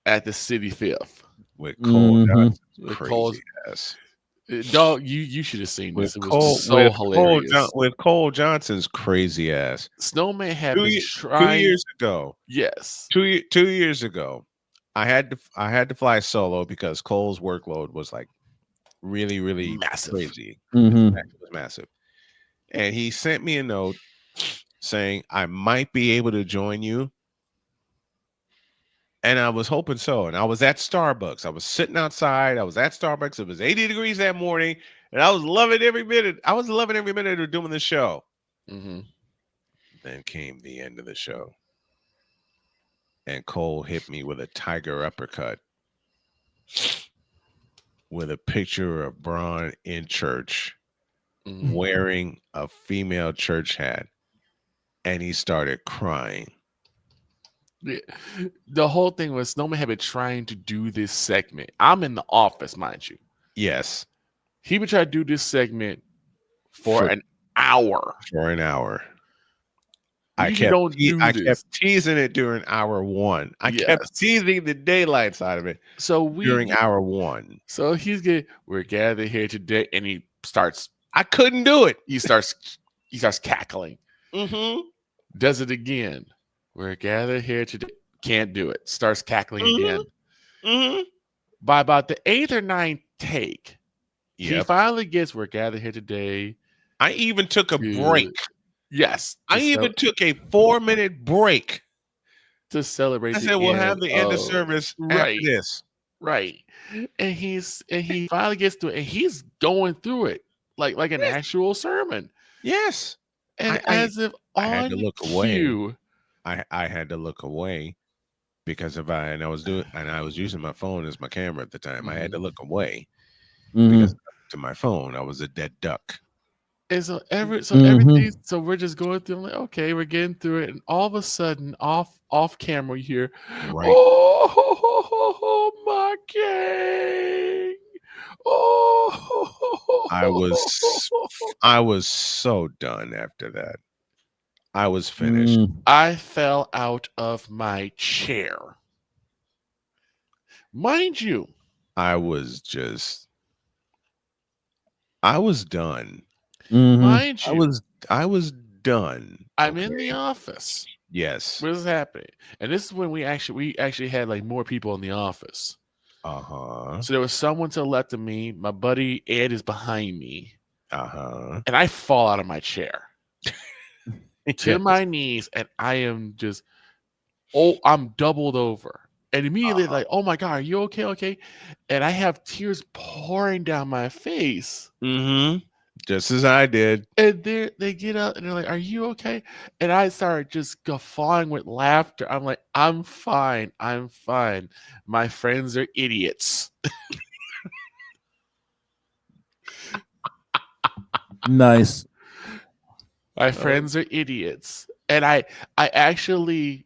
at the City Fifth with Cole Johnson's crazy ass. Dog, you should have seen this. It was hilarious. With Cole Johnson's crazy ass. Snowman had been trying 2 years ago. Yes, 2 years ago, I had to fly solo because Cole's workload was like really, really massive. Crazy. Mm-hmm. It was massive. And he sent me a note saying I might be able to join you. And I was hoping so. And I was at Starbucks. I was sitting outside. I was at Starbucks. It was 80 degrees that morning. And I was loving every minute. I was loving every minute of doing the show. Mm-hmm. Then came the end of the show. And Cole hit me with a tiger uppercut with a picture of Braun in church wearing a female church hat. And he started crying. Yeah. The whole thing was Snowman had been trying to do this segment. I'm in the office, mind you. Yes. He would try to do this segment for an hour. I kept teasing it during hour one. I kept teasing the daylight side of it. During hour one. So we're gathered here today, and he starts. I couldn't do it. He starts cackling. Mm-hmm. Does it again. We're gathered here today. Can't do it. Starts cackling again. Mm-hmm. By about the 8th or 9th take, he finally gets, we're gathered here today. I even took a break. Yes. I even took a 4-minute break. To celebrate. I said, we'll have the end of service after this. Right. And he finally gets to it, and he's going through it like an actual sermon. Yes. And as if I had to look cue, away. I had to look away because I was using my phone as my camera at the time. I had to look away because to my phone I was a dead duck. And so everything. So we're just going through. I'm like, okay, we're getting through it, and all of a sudden, off camera, you hear, Right. "Oh, my king! Oh!" I was so done after that. I was finished. I fell out of my chair. Mind you, I was done. mind you, I was done. I'm in the office. Yes. What is happening? And this is when we actually had like more people in the office. Uh-huh. So there was someone to the left of me. My buddy Ed is behind me. Uh-huh. And I fall out of my chair to my knees, and I am just, I'm doubled over. And immediately like, oh my God, are you okay? Okay. And I have tears pouring down my face. Mm-hmm. Just as I did. And they get up and they're like, are you okay? And I started just guffawing with laughter. I'm like, I'm fine. I'm fine. My friends are idiots. Nice. My friends are idiots. And I actually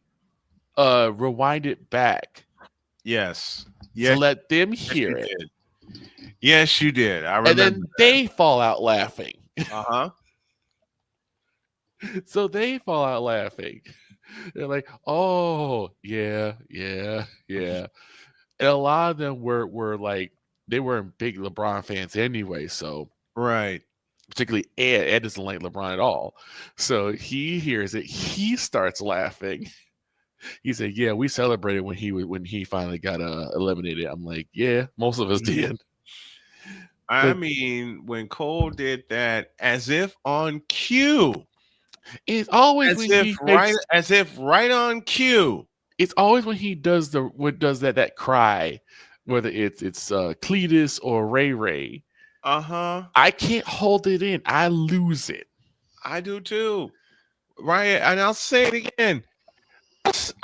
rewind it back. Yes. To let them hear it. Did. Yes, you did. I remember. And then they fall out laughing. Uh-huh. So they fall out laughing. They're like, oh, yeah. And a lot of them were like, they weren't big LeBron fans anyway. So, right. Particularly Ed. Ed doesn't like LeBron at all. So he hears it. He starts laughing. He said, yeah, we celebrated when he finally got eliminated. I'm like, yeah, most of us did. I mean, when Cole did that, as if on cue. It's always as if right on cue. It's always when he does that cry, whether it's Cletus or Ray Ray. Uh-huh. I can't hold it in. I lose it. I do too. Right, and I'll say it again. As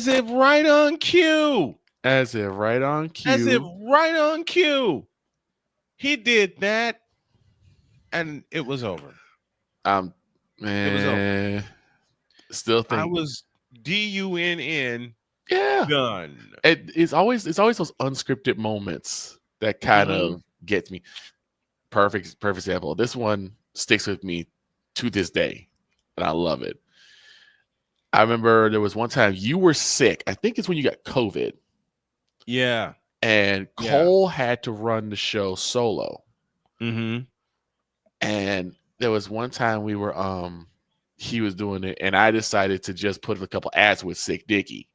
if right on cue. As if right on cue. As if right on cue. He did that, and it was over. Man, it was over. Still thinking. I was DUNN. Yeah. Done. It's always those unscripted moments that kind of gets me. Perfect example. This one sticks with me to this day, and I love it. I remember there was one time you were sick. I think it's when you got COVID. Yeah. And Cole had to run the show solo. Mm-hmm. And there was one time we were he was doing it, and I decided to just put a couple ads with Sick Dickie.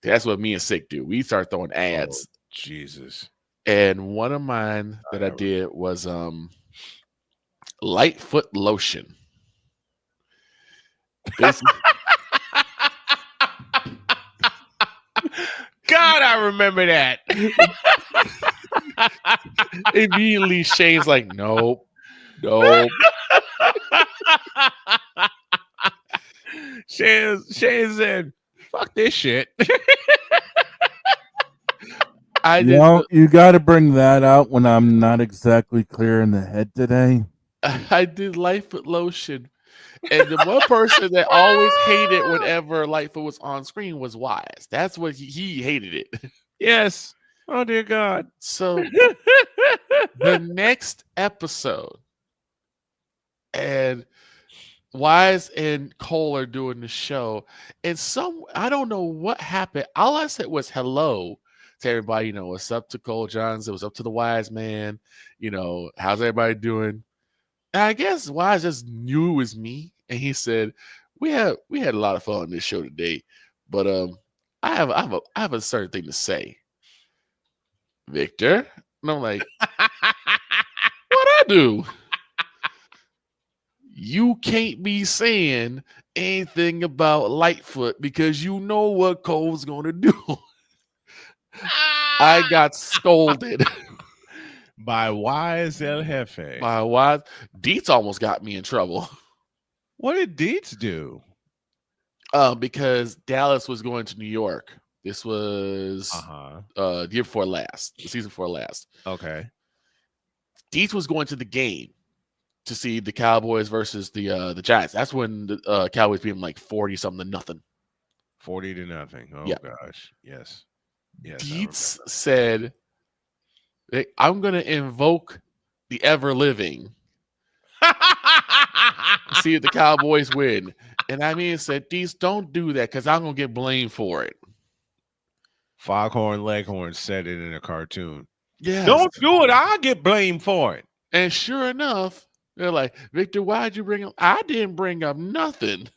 That's what me and Sick do. We start throwing ads. Oh, Jesus. And one of mine that I did was Lightfoot lotion. God, I remember that. Immediately, Shane's like, nope. Shane said, fuck this shit. You got to bring that out when I'm not exactly clear in the head today. I did Lightfoot lotion. And the one person that always hated whenever Lightfoot was on screen was Wise. That's what he hated it. Yes. Oh, dear God. So the next episode, and Wise and Cole are doing the show, and I don't know what happened. All I said was hello to everybody. What's up to Cole Johnson? What's up to the Wise man? How's everybody doing? And I guess Wise just knew it was me, and he said, "We had a lot of fun on this show today, but I have a certain thing to say, Victor." And I'm like, "What I do? You can't be saying anything about Lightfoot because you know what Cole's gonna do." I got scolded. By Wise El Jefe. By Wise. Dietz almost got me in trouble. What did Dietz do? Because Dallas was going to New York. This was the year before last, the season before last. Okay. Dietz was going to the game. to see the Cowboys versus the Giants. That's when the Cowboys beat them like 40-something-0. 40-0. Oh Yeah. gosh. Yes. Yes. Dietz said, I'm gonna invoke the ever living. See if the Cowboys win. And I mean said, Dietz, don't do that because I'm gonna get blamed for it. Foghorn Leghorn said it in a cartoon. Yeah. Don't do it. I'll get blamed for it. And sure enough, they're like, Victor, why'd you bring up? I didn't bring up nothing.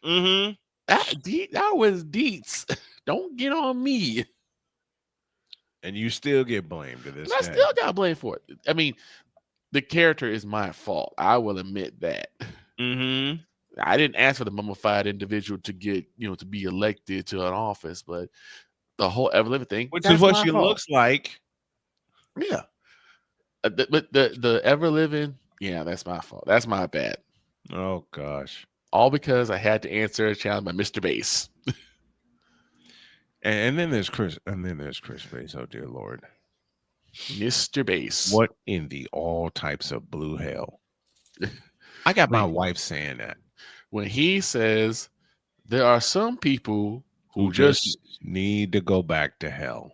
Mm-hmm. That was Dietz. Don't get on me. And you still get blamed to this day. I still got blamed for it. I mean, the character is my fault. I will admit that. Mm-hmm. I didn't ask for the mummified individual to get, to be elected to an office, but the whole ever living thing, which is what she looks like. Yeah. But the ever living, yeah, that's my fault. That's my bad. Oh gosh. All because I had to answer a challenge by Mr. Bass. and then there's Chris. And then there's Chris Bass. Oh dear Lord. Mr. Bass. What in the all types of blue hell? I got my wife saying that. When he says there are some people who just need to go back to hell.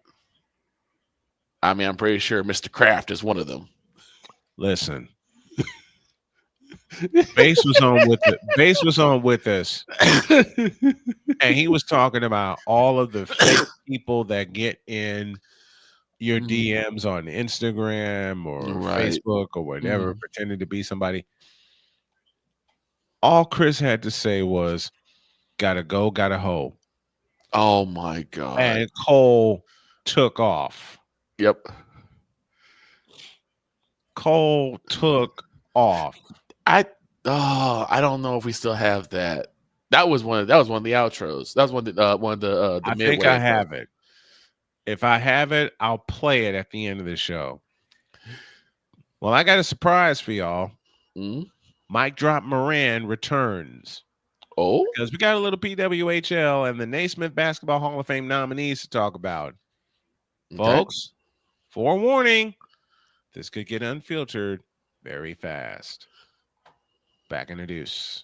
I mean, I'm pretty sure Mr. Kraft is one of them. Listen. Bass was on with it. Bass was on with us. And he was talking about all of the fake people that get in your DMs on Instagram or Facebook or whatever, pretending to be somebody. All Chris had to say was, gotta go, gotta hoe. Oh my God. And Cole took off. Yep. Cole took off. I don't know if we still have that. That was one of the outros. That was one of the I think I have it. If I have it, I'll play it at the end of the show. Well, I got a surprise for y'all. Mike Drop Moran returns. Oh, because we got a little PWHL and the Naismith Basketball Hall of Fame nominees to talk about. Okay. Folks, forewarning, this could get unfiltered very fast. Back in the deuce.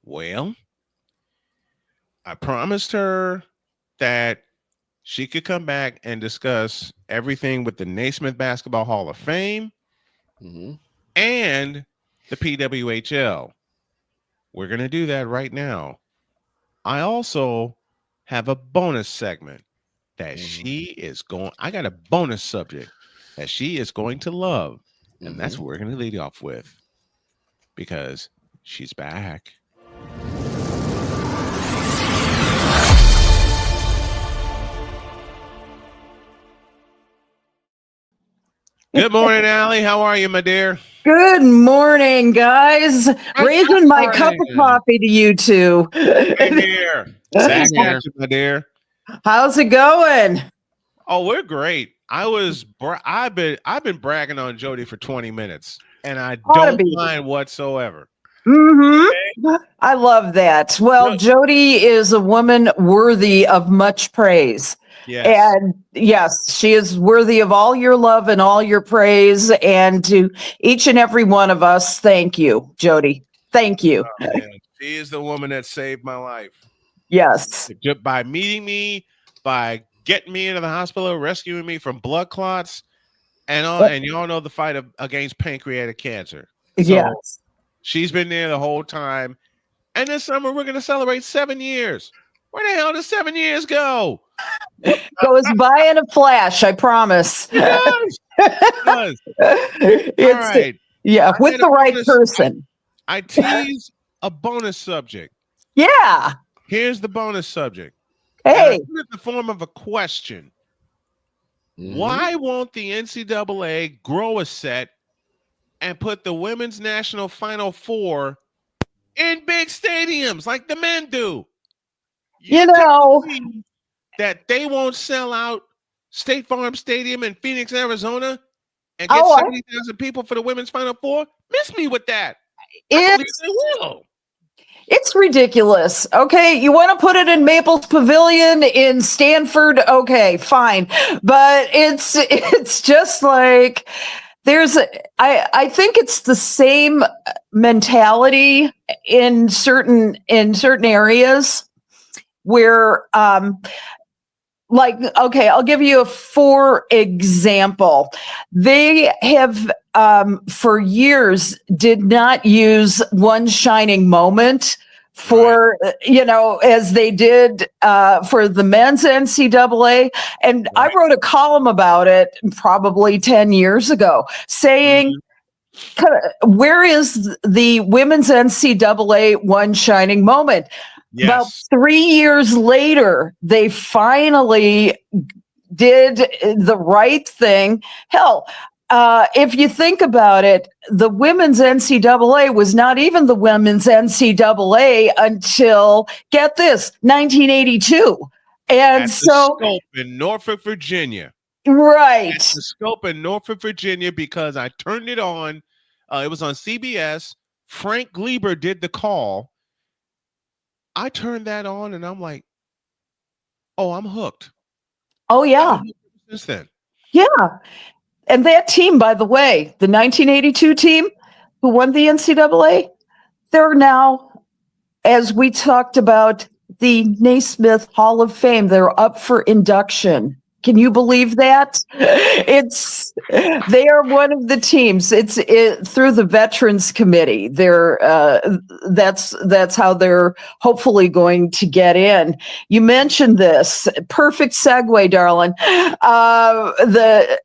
Well, I promised her that she could come back and discuss everything with the Naismith Basketball Hall of Fame and the PWHL. We're going to do that right now. I also have a bonus segment that I got a bonus subject that she is going to love. And that's what we're going to lead off with because she's back. Good morning, Allie. How are you, my dear? Good morning, guys. Raising my cup of coffee to you two. Same here. Same here, my dear. How's it going? Oh, we're great. I've been bragging on Jody for 20 minutes, and I don't mind whatsoever. Okay. I love that. Well, Jody is a woman worthy of much praise. Yes. And yes, she is worthy of all your love and all your praise. And to each and every one of us, thank you, Jody. Thank you. Oh, she is the woman that saved my life. Yes. By meeting me, by getting me into the hospital, rescuing me from blood clots, and you all know the fight against pancreatic cancer. So yes. She's been there the whole time. And this summer, we're going to celebrate 7 years. Where the hell did 7 years go? Goes by in a flash, I promise. It does. It does. All right. Yeah, with the right person. I tease a bonus subject. Yeah. Here's the bonus subject. Hey. In the form of a question. Why won't the NCAA grow a set and put the women's national Final Four in big stadiums like the men do. You know, that they won't sell out State Farm Stadium in Phoenix, Arizona, and get 70,000 people for the women's Final Four? Miss me with that. I believe they will. It's ridiculous. Okay, you want to put it in Maples Pavilion in Stanford? Okay, fine, but it's just like I think it's the same mentality in certain areas where like, okay, I'll give you for example. They have for years did not use one shining moment for, as they did for the men's NCAA. And I wrote a column about it probably 10 years ago saying, where is the women's NCAA one shining moment? Yes. About 3 years later, they finally did the right thing. Hell, if you think about it, the women's NCAA was not even the women's NCAA until, get this, 1982. And at so, the Scope in Norfolk, Virginia. Right. At the Scope in Norfolk, Virginia, because I turned it on. It was on CBS. Frank Gleber did the call. I turned that on and I'm like, oh, I'm hooked. Oh, yeah. Since then. Yeah. And that team, by the way, the 1982 team who won the NCAA, they're now, as we talked about, the Naismith Hall of Fame. They're up for induction. Can you believe that? They are one of the teams. It's through the Veterans Committee. That's how they're hopefully going to get in. You mentioned this. Perfect segue, darling. The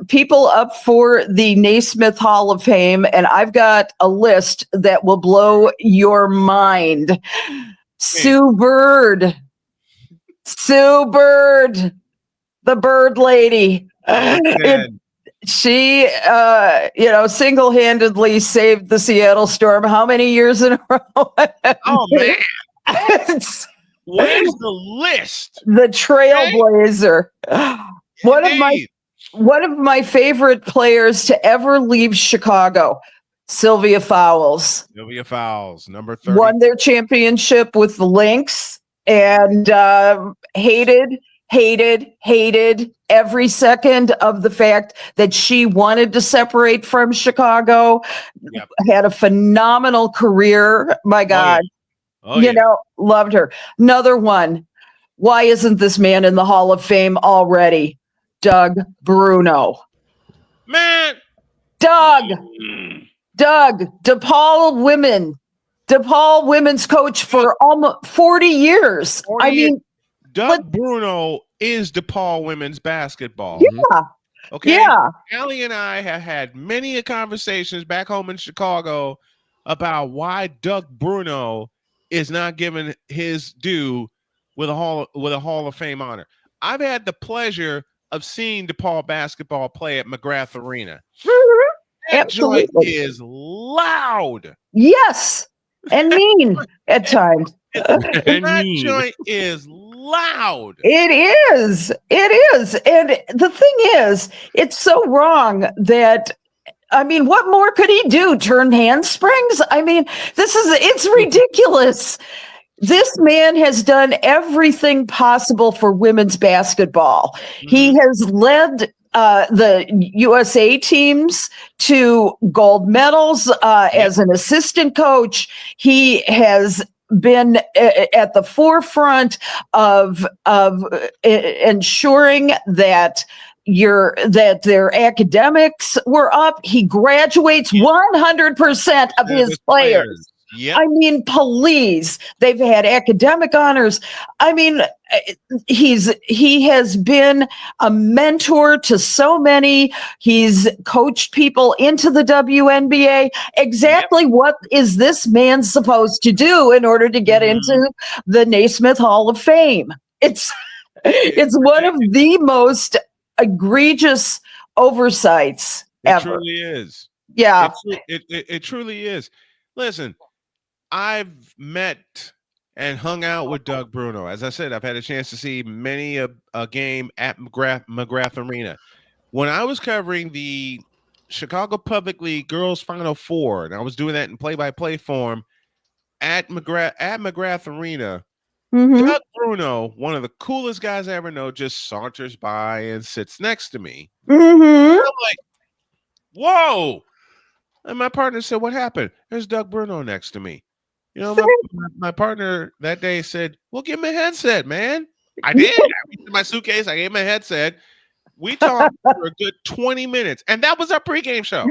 people up for the Naismith Hall of Fame, and I've got a list that will blow your mind. Sue Bird. The Bird Lady. She, single-handedly saved the Seattle Storm. How many years in a row? Oh, man. Where's the list? The Trailblazer. One of my favorite players to ever leave Chicago, Sylvia Fowles. Sylvia Fowles, number 30. Won their championship with the Lynx and hated every second of the fact that she wanted to separate from Chicago. Yep. Had a phenomenal career. My God. Loved her. Another one. Why isn't this man in the Hall of Fame already? Doug Bruno. Man. Doug, DePaul women's coach for almost 40 years. Doug Bruno is DePaul women's basketball. Yeah. Okay. Yeah. Allie and I have had many conversations back home in Chicago about why Doug Bruno is not given his due with a Hall of Fame honor. I've had the pleasure of seeing DePaul basketball play at McGrath Arena. That joint is loud. Yes. And mean at times. That joint is loud. It is. And the thing is, it's so wrong that, what more could he do? Turn handsprings? It's ridiculous. This man has done everything possible for women's basketball. Mm-hmm. He has led the USA teams to gold medals as an assistant coach. He has been at the forefront of ensuring that their academics were up. He graduates 100% of his players. Yep. Please. They've had academic honors. He has been a mentor to so many. He's coached people into the WNBA. Exactly what is this man supposed to do in order to get into the Naismith Hall of Fame? It's one of the most egregious oversights ever. It truly is. Yeah. It truly is. Listen, I've met and hung out with Doug Bruno. As I said, I've had a chance to see many a game at McGrath Arena. When I was covering the Chicago Public League Girls Final Four, and I was doing that in play-by-play form at McGrath Arena, Doug Bruno, one of the coolest guys I ever know, just saunters by and sits next to me. Mm-hmm. I'm like, whoa. And my partner said, what happened? There's Doug Bruno next to me. You know, my partner that day said, well, give him a headset, man. I did. I reached in my suitcase. I gave him a headset. We talked for a good 20 minutes. And that was our pregame show.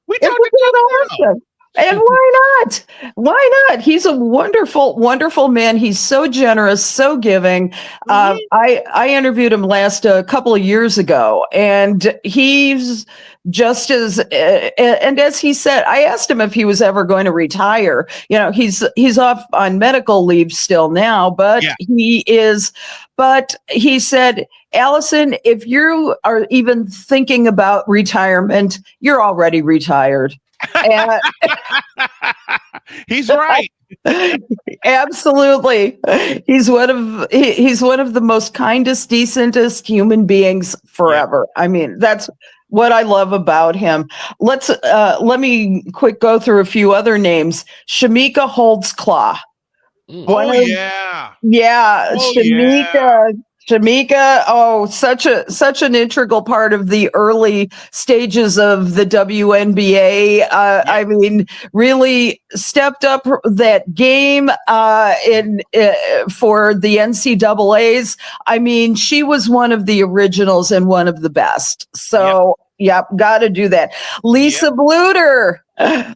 We talked to Doug Bruno. And why not? Why not? He's a wonderful, wonderful man. He's so generous, so giving. I interviewed him last a couple of years ago, and he's just as and as he said, I asked him if he was ever going to retire. You know, he's off on medical leave still now, but he is. But he said, Allison, if you are even thinking about retirement, you're already retired. And he's right. Absolutely. He's one of the most kindest, decentest human beings forever. I mean, that's what I love about him. Let me quick go through a few other names. Shamika Holtzclaw. Yeah. Shamika, such an integral part of the early stages of the WNBA. I mean, really stepped up that game for the NCAAs. I mean, she was one of the originals and one of the best. So, got to do that. Lisa Bluter.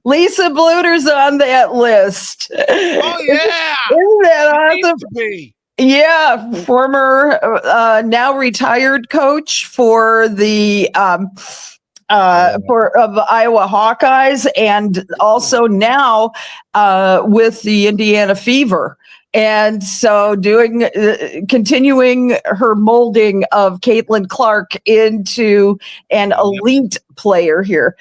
Lisa Bluter's on that list. Oh, yeah. Isn't that awesome? Yeah, former, now retired coach for the of Iowa Hawkeyes, and also now with the Indiana Fever. And so continuing her molding of Caitlin Clark into an elite player here.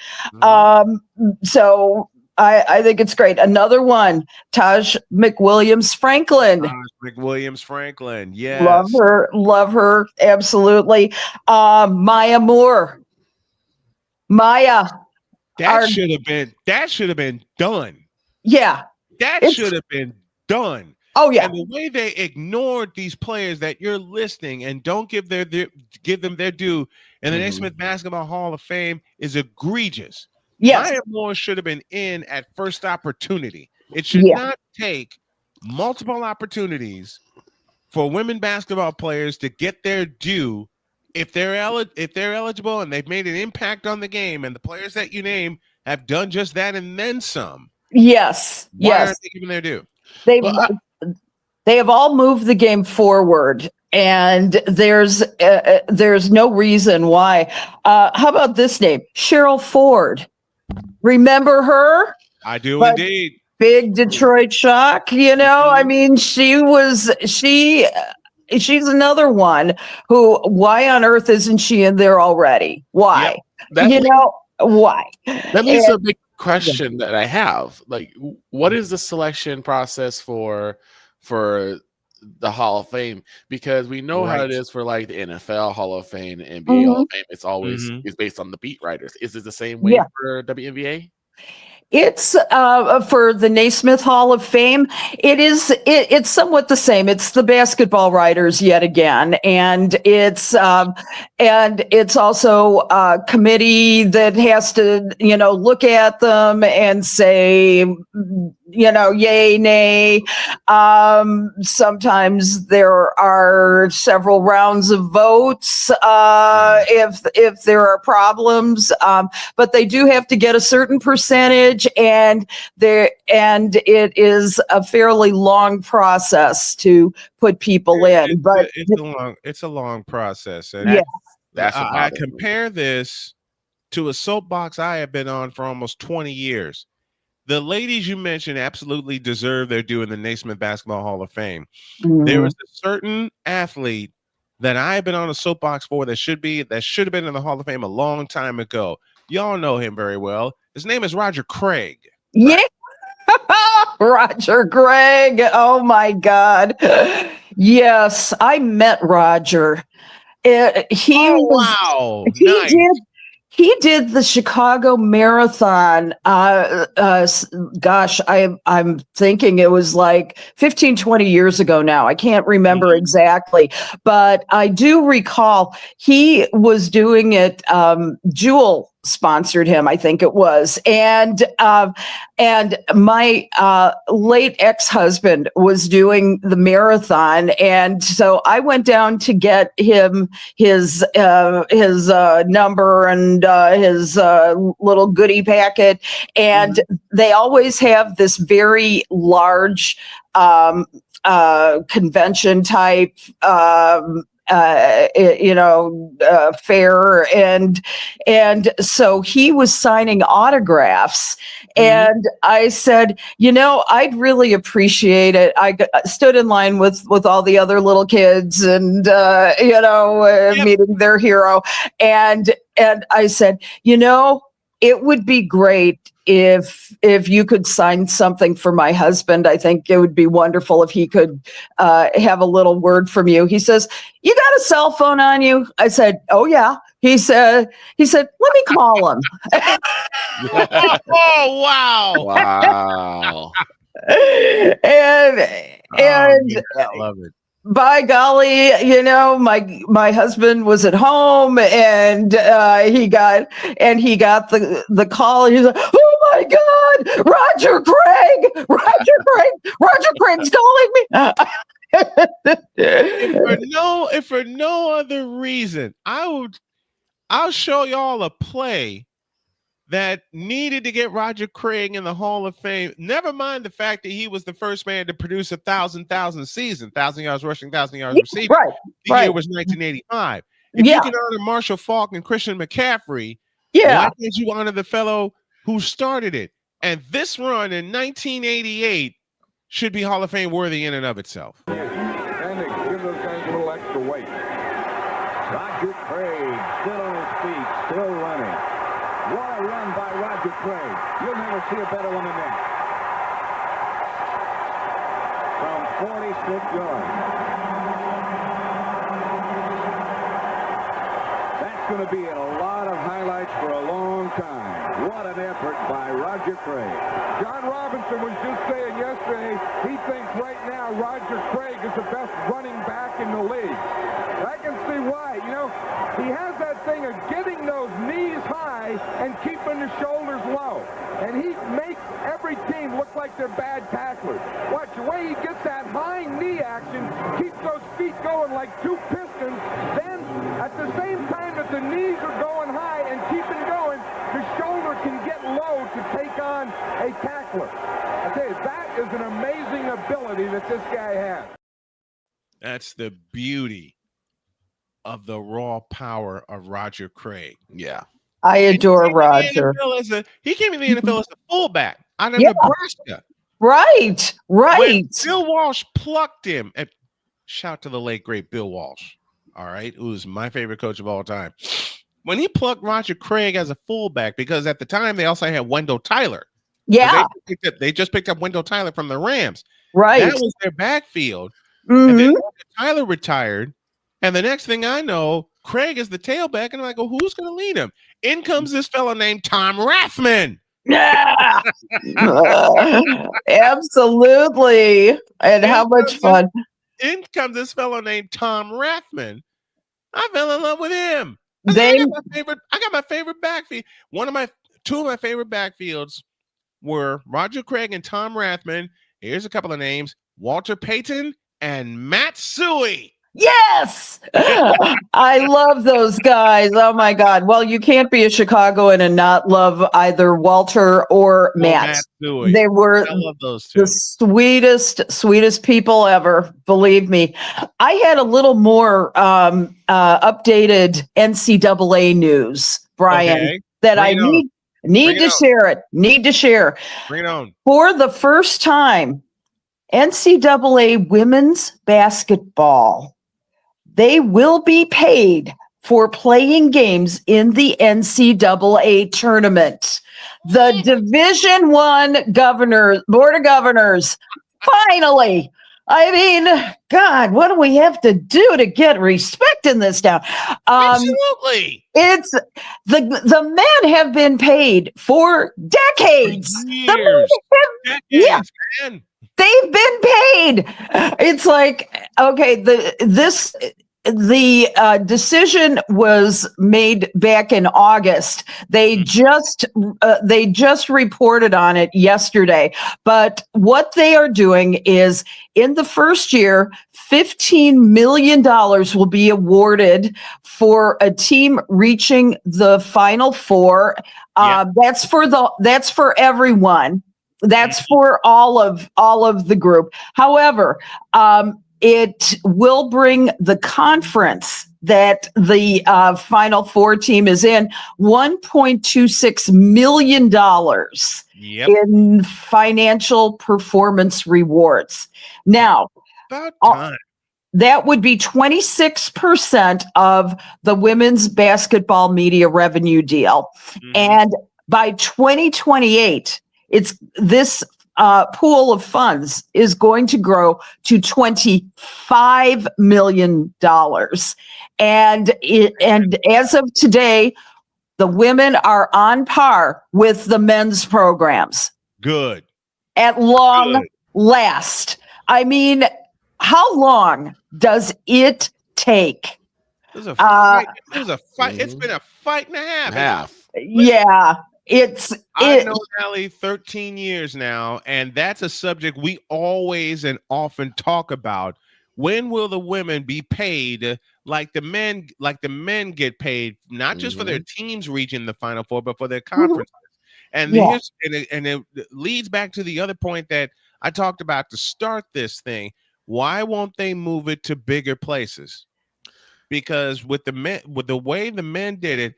So I think it's great. Another one, Taj McWilliams Franklin. Yes. Love her, absolutely. Maya Moore. That should have been done. Yeah. That should have been done. Oh yeah. And the way they ignored these players that you're listing and don't give them their due in the Naismith Basketball Hall of Fame is egregious. Yes. Maya Moore should have been in at first opportunity. It should not take multiple opportunities for women basketball players to get their due if they're eligible and they've made an impact on the game, and the players that you name have done just that and then some. Yes. Why aren't they giving their due? They have all moved the game forward, and there's no reason why. How about this name, Cheryl Ford? Remember her? I do indeed. Big Detroit Shock, you know. I mean, she's another one who, why on earth isn't she in there already? Why? Why? That leads to a big question that I have. Like, what is the selection process for the Hall of Fame? Because we know how it is for like the NFL Hall of Fame, NBA Hall of Fame. It's always it's based on the beat writers. Is it the same way for WNBA? It's for the Naismith Hall of Fame. It's somewhat the same. It's the basketball writers yet again, and it's also a committee that has to look at them and say yay, nay. Sometimes there are several rounds of votes if there are problems, but they do have to get a certain percentage. And it is a fairly long process to put people in, but it's a long process. And I compare this to a soapbox I have been on for almost 20 years. The ladies you mentioned absolutely deserve their due in the Naismith Basketball Hall of Fame. There was a certain athlete that I have been on a soapbox for that should have been in the Hall of Fame a long time ago. Y'all know him very well. His name is Roger Craig. Yeah. Roger Craig. Oh my God. Yes, I met Roger. Wow. He Nice. he did the Chicago Marathon. Gosh, I'm thinking it was like 15, 20 years ago now. I can't remember exactly, but I do recall he was doing it. Jewel sponsored him, I think it was, and my late ex-husband was doing the marathon, and so I went down to get him his number and his little goodie packet, and they always have this very large convention type fair, and so he was signing autographs, and I said, I'd really appreciate it. I stood in line with all the other little kids, and meeting their hero, and I said, it would be great if you could sign something for my husband. I think it would be wonderful if he could have a little word from you. He says, "You got a cell phone on you?" I said, "Oh yeah." He said, "Let me call him." Oh wow! Wow! and I love it. By golly, my husband was at home, and he got the call. He's like, "Oh my God, Roger Craig's calling me." if for no other reason, I'll show y'all a play that needed to get Roger Craig in the Hall of Fame. Never mind the fact that he was the first man to produce 1,000 season, 1,000 yards rushing, 1,000 yards receiving. Right. The year was 1985. If you can honor Marshall Faulk and Christian McCaffrey, why can't you honor the fellow who started it? And this run in 1988 should be Hall of Fame worthy in and of itself. And it gives those guys a little extra weight. Roger Craig still on his feet, still running. What a run by Roger Craig. You'll never see a better one than that. From 46 yards. That's going to be in a lot of highlights for a long time. What an effort by Roger Craig. John Robinson was just saying yesterday he thinks right now Roger Craig is the best running back in the league. And I can see why. He has that thing of getting those knees high and keeping the shoulders low. And he makes every team look like they're bad tacklers. Watch the way he gets that high knee action, keeps those feet going like two pistons. Then at the same time that the knees are going high and keeping going, the shoulder can get low to take on a tackler. I tell you, that is an amazing ability that this guy has. That's the beauty of the raw power of Roger Craig. Yeah. I adore Roger. He came in the NFL as a fullback out of Nebraska. Right. When Bill Walsh plucked him, and shout to the late great Bill Walsh, all right, who's my favorite coach of all time. When he plucked Roger Craig as a fullback, because at the time they also had Wendell Tyler. Yeah. They just picked up Wendell Tyler from the Rams. Right. That was their backfield. And then Tyler retired. And the next thing I know, Craig is the tailback. And I'm like, who's going to lead him? In comes this fellow named Tom Rathman. Yeah. Absolutely. And how much fun. In comes this fellow named Tom Rathman. I fell in love with him. I got my favorite backfield. Two of my favorite backfields were Roger Craig and Tom Rathman. Here's a couple of names: Walter Payton and Matt Suhey. Yes. I love those guys. Oh my God. Well, you can't be a Chicagoan and not love either Walter or Matt. They were the sweetest people ever. Believe me. I had a little more updated NCAA news, Brian, that I need to share it. Need to share. Bring it on. For the first time, NCAA women's basketball, they will be paid for playing games in the NCAA tournament. The Division I Board of Governors, finally. I mean, God, what do we have to do to get respect in this town? Absolutely. It's the men have been paid for decades. Years. Decades, man. They've been paid. It's like, okay, the decision was made back in August. They just reported on it yesterday. But what they are doing is, in the first year, $15 million will be awarded for a team reaching the Final Four. That's for everyone. That's for all of the group. However, it will bring the conference that the Final Four team is in $1.26 million in financial performance rewards. Now, about time. That would be 26% of the women's basketball media revenue deal. And by 2028, this pool of funds is going to grow to $25 million. And as of today, the women are on par with the men's programs. Good. At long last. I mean, how long does it take? It was a fight. It's been a fight and a half. Yeah. I've known Allie 13 years now, and that's a subject we always and often talk about. When will the women be paid like the men get paid, not just for their teams reaching the Final Four, but for their conferences? And it leads back to the other point that I talked about to start this thing. Why won't they move it to bigger places? Because with the way the men did it,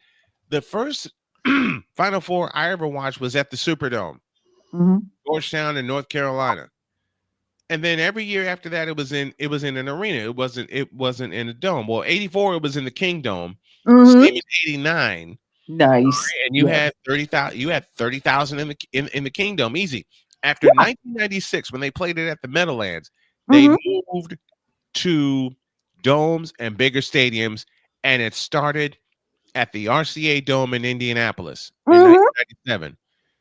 the first Final Four I ever watched was at the Superdome, Georgetown in North Carolina, and then every year after that, it was in an arena. It wasn't in a dome. Well, '84 it was in the Kingdome. Same as '89. Nice. And you had 30,000. You had 30,000 in the Kingdome, easy. After 1996, when they played it at the Meadowlands, they moved to domes and bigger stadiums, and it started at the RCA Dome in Indianapolis in 1997.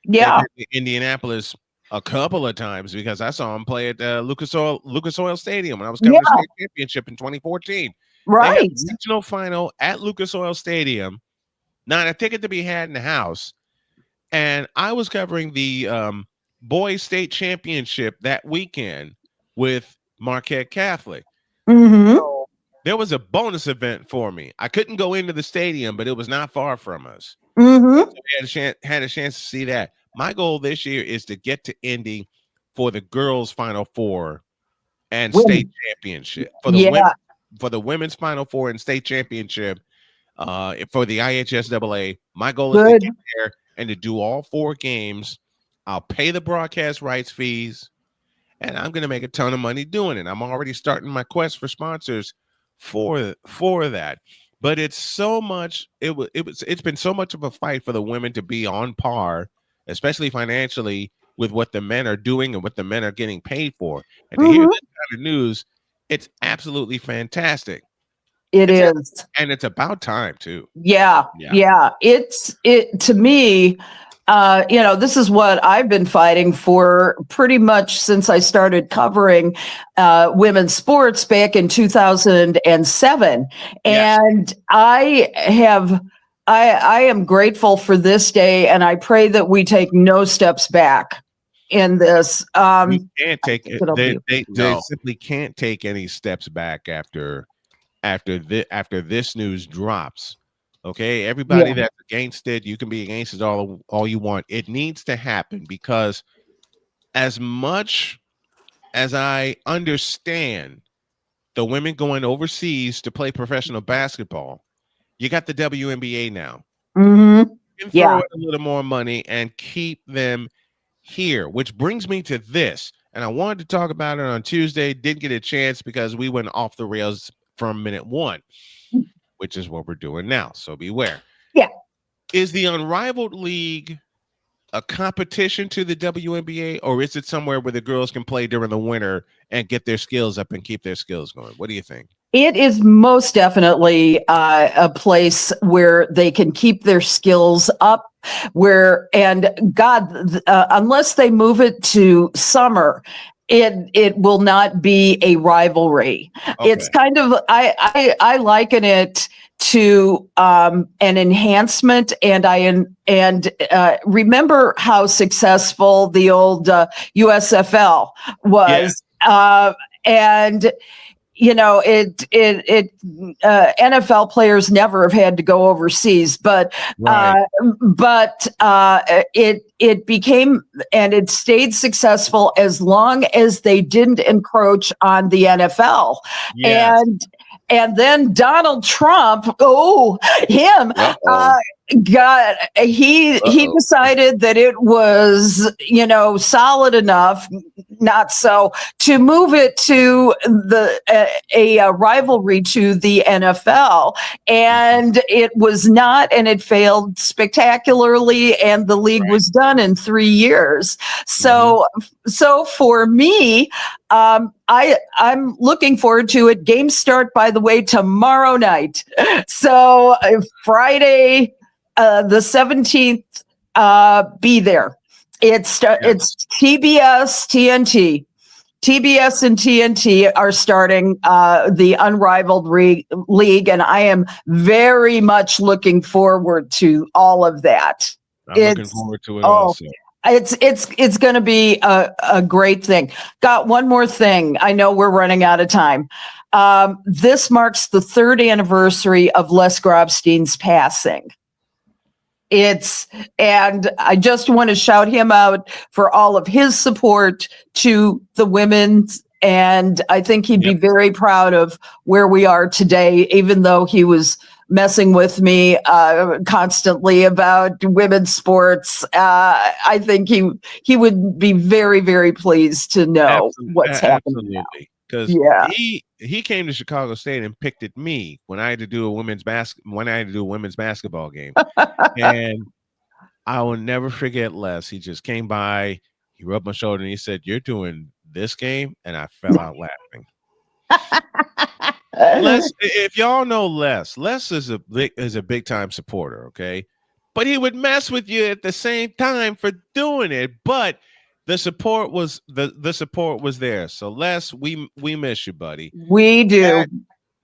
Yeah. Indianapolis a couple of times because I saw him play at Lucas Oil Stadium when I was covering the state championship in 2014. Right. They had a regional final at Lucas Oil Stadium. Not a ticket to be had in the house. And I was covering the boys state championship that weekend with Marquette Catholic. So there was a bonus event for me. I couldn't go into the stadium, but it was not far from us. So we had a chance to see that. My goal this year is to get to Indy for the girls' Final Four and state championship. For the women's Final Four and state championship for the IHSAA. My goal is to get there and to do all 4 games. I'll pay the broadcast rights fees, and I'm going to make a ton of money doing it. I'm already starting my quest for sponsors for that. But it's so much. It's been so much of a fight for the women to be on par, especially financially, with what the men are doing and what the men are getting paid for. And to hear this kind of news, it's absolutely fantastic. It is. And it's about time too. Yeah. It to me, this is what I've been fighting for pretty much since I started covering women's sports back in 2007. And I am grateful for this day, and I pray that we take no steps back in this. We can't take it. They simply can't take any steps back after this news drops. Okay, everybody that's against it, you can be against it all you want. It needs to happen because as much as I understand the women going overseas to play professional basketball, you got the WNBA now. You can throw in a little more money and keep them here, which brings me to this. And I wanted to talk about it on Tuesday. Didn't get a chance because we went off the rails from minute 1, which is what we're doing now. So beware. Yeah. Is the Unrivaled League a competition to the WNBA, or is it somewhere where the girls can play during the winter and get their skills up and keep their skills going? What do you think? It is most definitely a place where they can keep their skills up. Unless they move it to summer, it will not be a rivalry. Okay. It's kind of I liken it to an enhancement, and remember how successful the old USFL was, and NFL players never have had to go overseas, but it became, and it stayed successful as long as they didn't encroach on the NFL. Yes. And then Donald Trump, he decided that it was, solid enough, not so, to move it to a rivalry to the NFL, and it was not, and it failed spectacularly, and the league was done in 3 years. So for me, I'm looking forward to it. Games start, by the way, tomorrow night. So Friday, the 17th, be there. It's TBS, TNT. TBS and TNT are starting the Unrivaled League, and I am very much looking forward to all of that. I'm looking forward to it also. It's going to be a great thing. Got one more thing. I know we're running out of time. This marks the 3rd anniversary of Les Grobstein's passing. And I just want to shout him out for all of his support to the women. And I think he'd be very proud of where we are today, even though he was messing with me constantly about women's sports. I think he would be very, very pleased to know what's happening now. Because he came to Chicago State and picked at me when I had to do a women's basketball game. And I will never forget Les. He just came by, he rubbed my shoulder, and he said, "You're doing this game?" And I fell out laughing. Les, if y'all know Les is a big time supporter, okay? But he would mess with you at the same time for doing it. But the support was the support was there. So Les, we miss you, buddy. We do.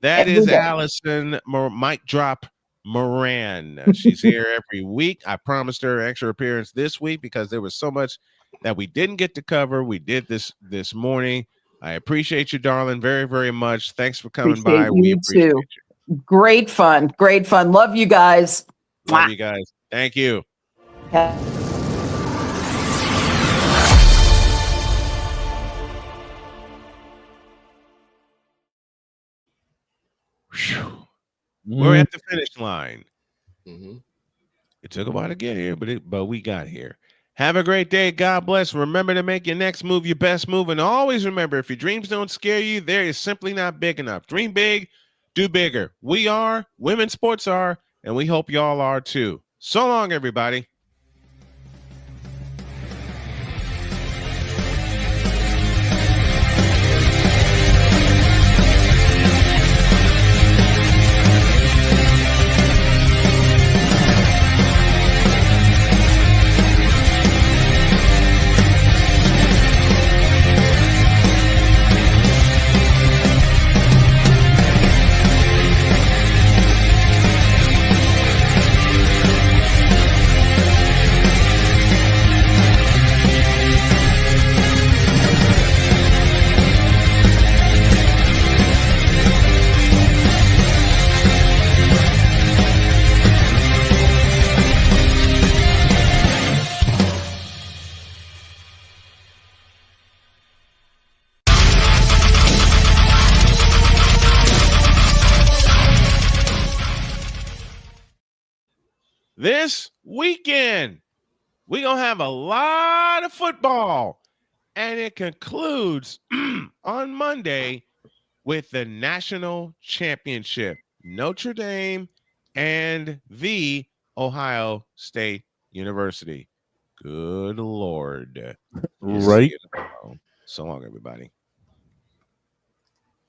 That is Allison Mic Drop Moran. She's here every week. I promised her an extra appearance this week because there was so much that we didn't get to cover. We did this morning. I appreciate you, darling, very, very much. Thanks for coming by. We appreciate you. Great fun. Great fun. Love you guys. Love you guys. Thank you. We're at the finish line. It took a while to get here, but we got here. Have a great day. God bless. Remember to make your next move your best move. And always remember, if your dreams don't scare you, they're simply not big enough. Dream big, do bigger. We are, women's sports are, and we hope y'all are too. So long, everybody. This weekend, we're going to have a lot of football, and it concludes on Monday with the national championship, Notre Dame and the Ohio State University. Good Lord. Right. So long, everybody.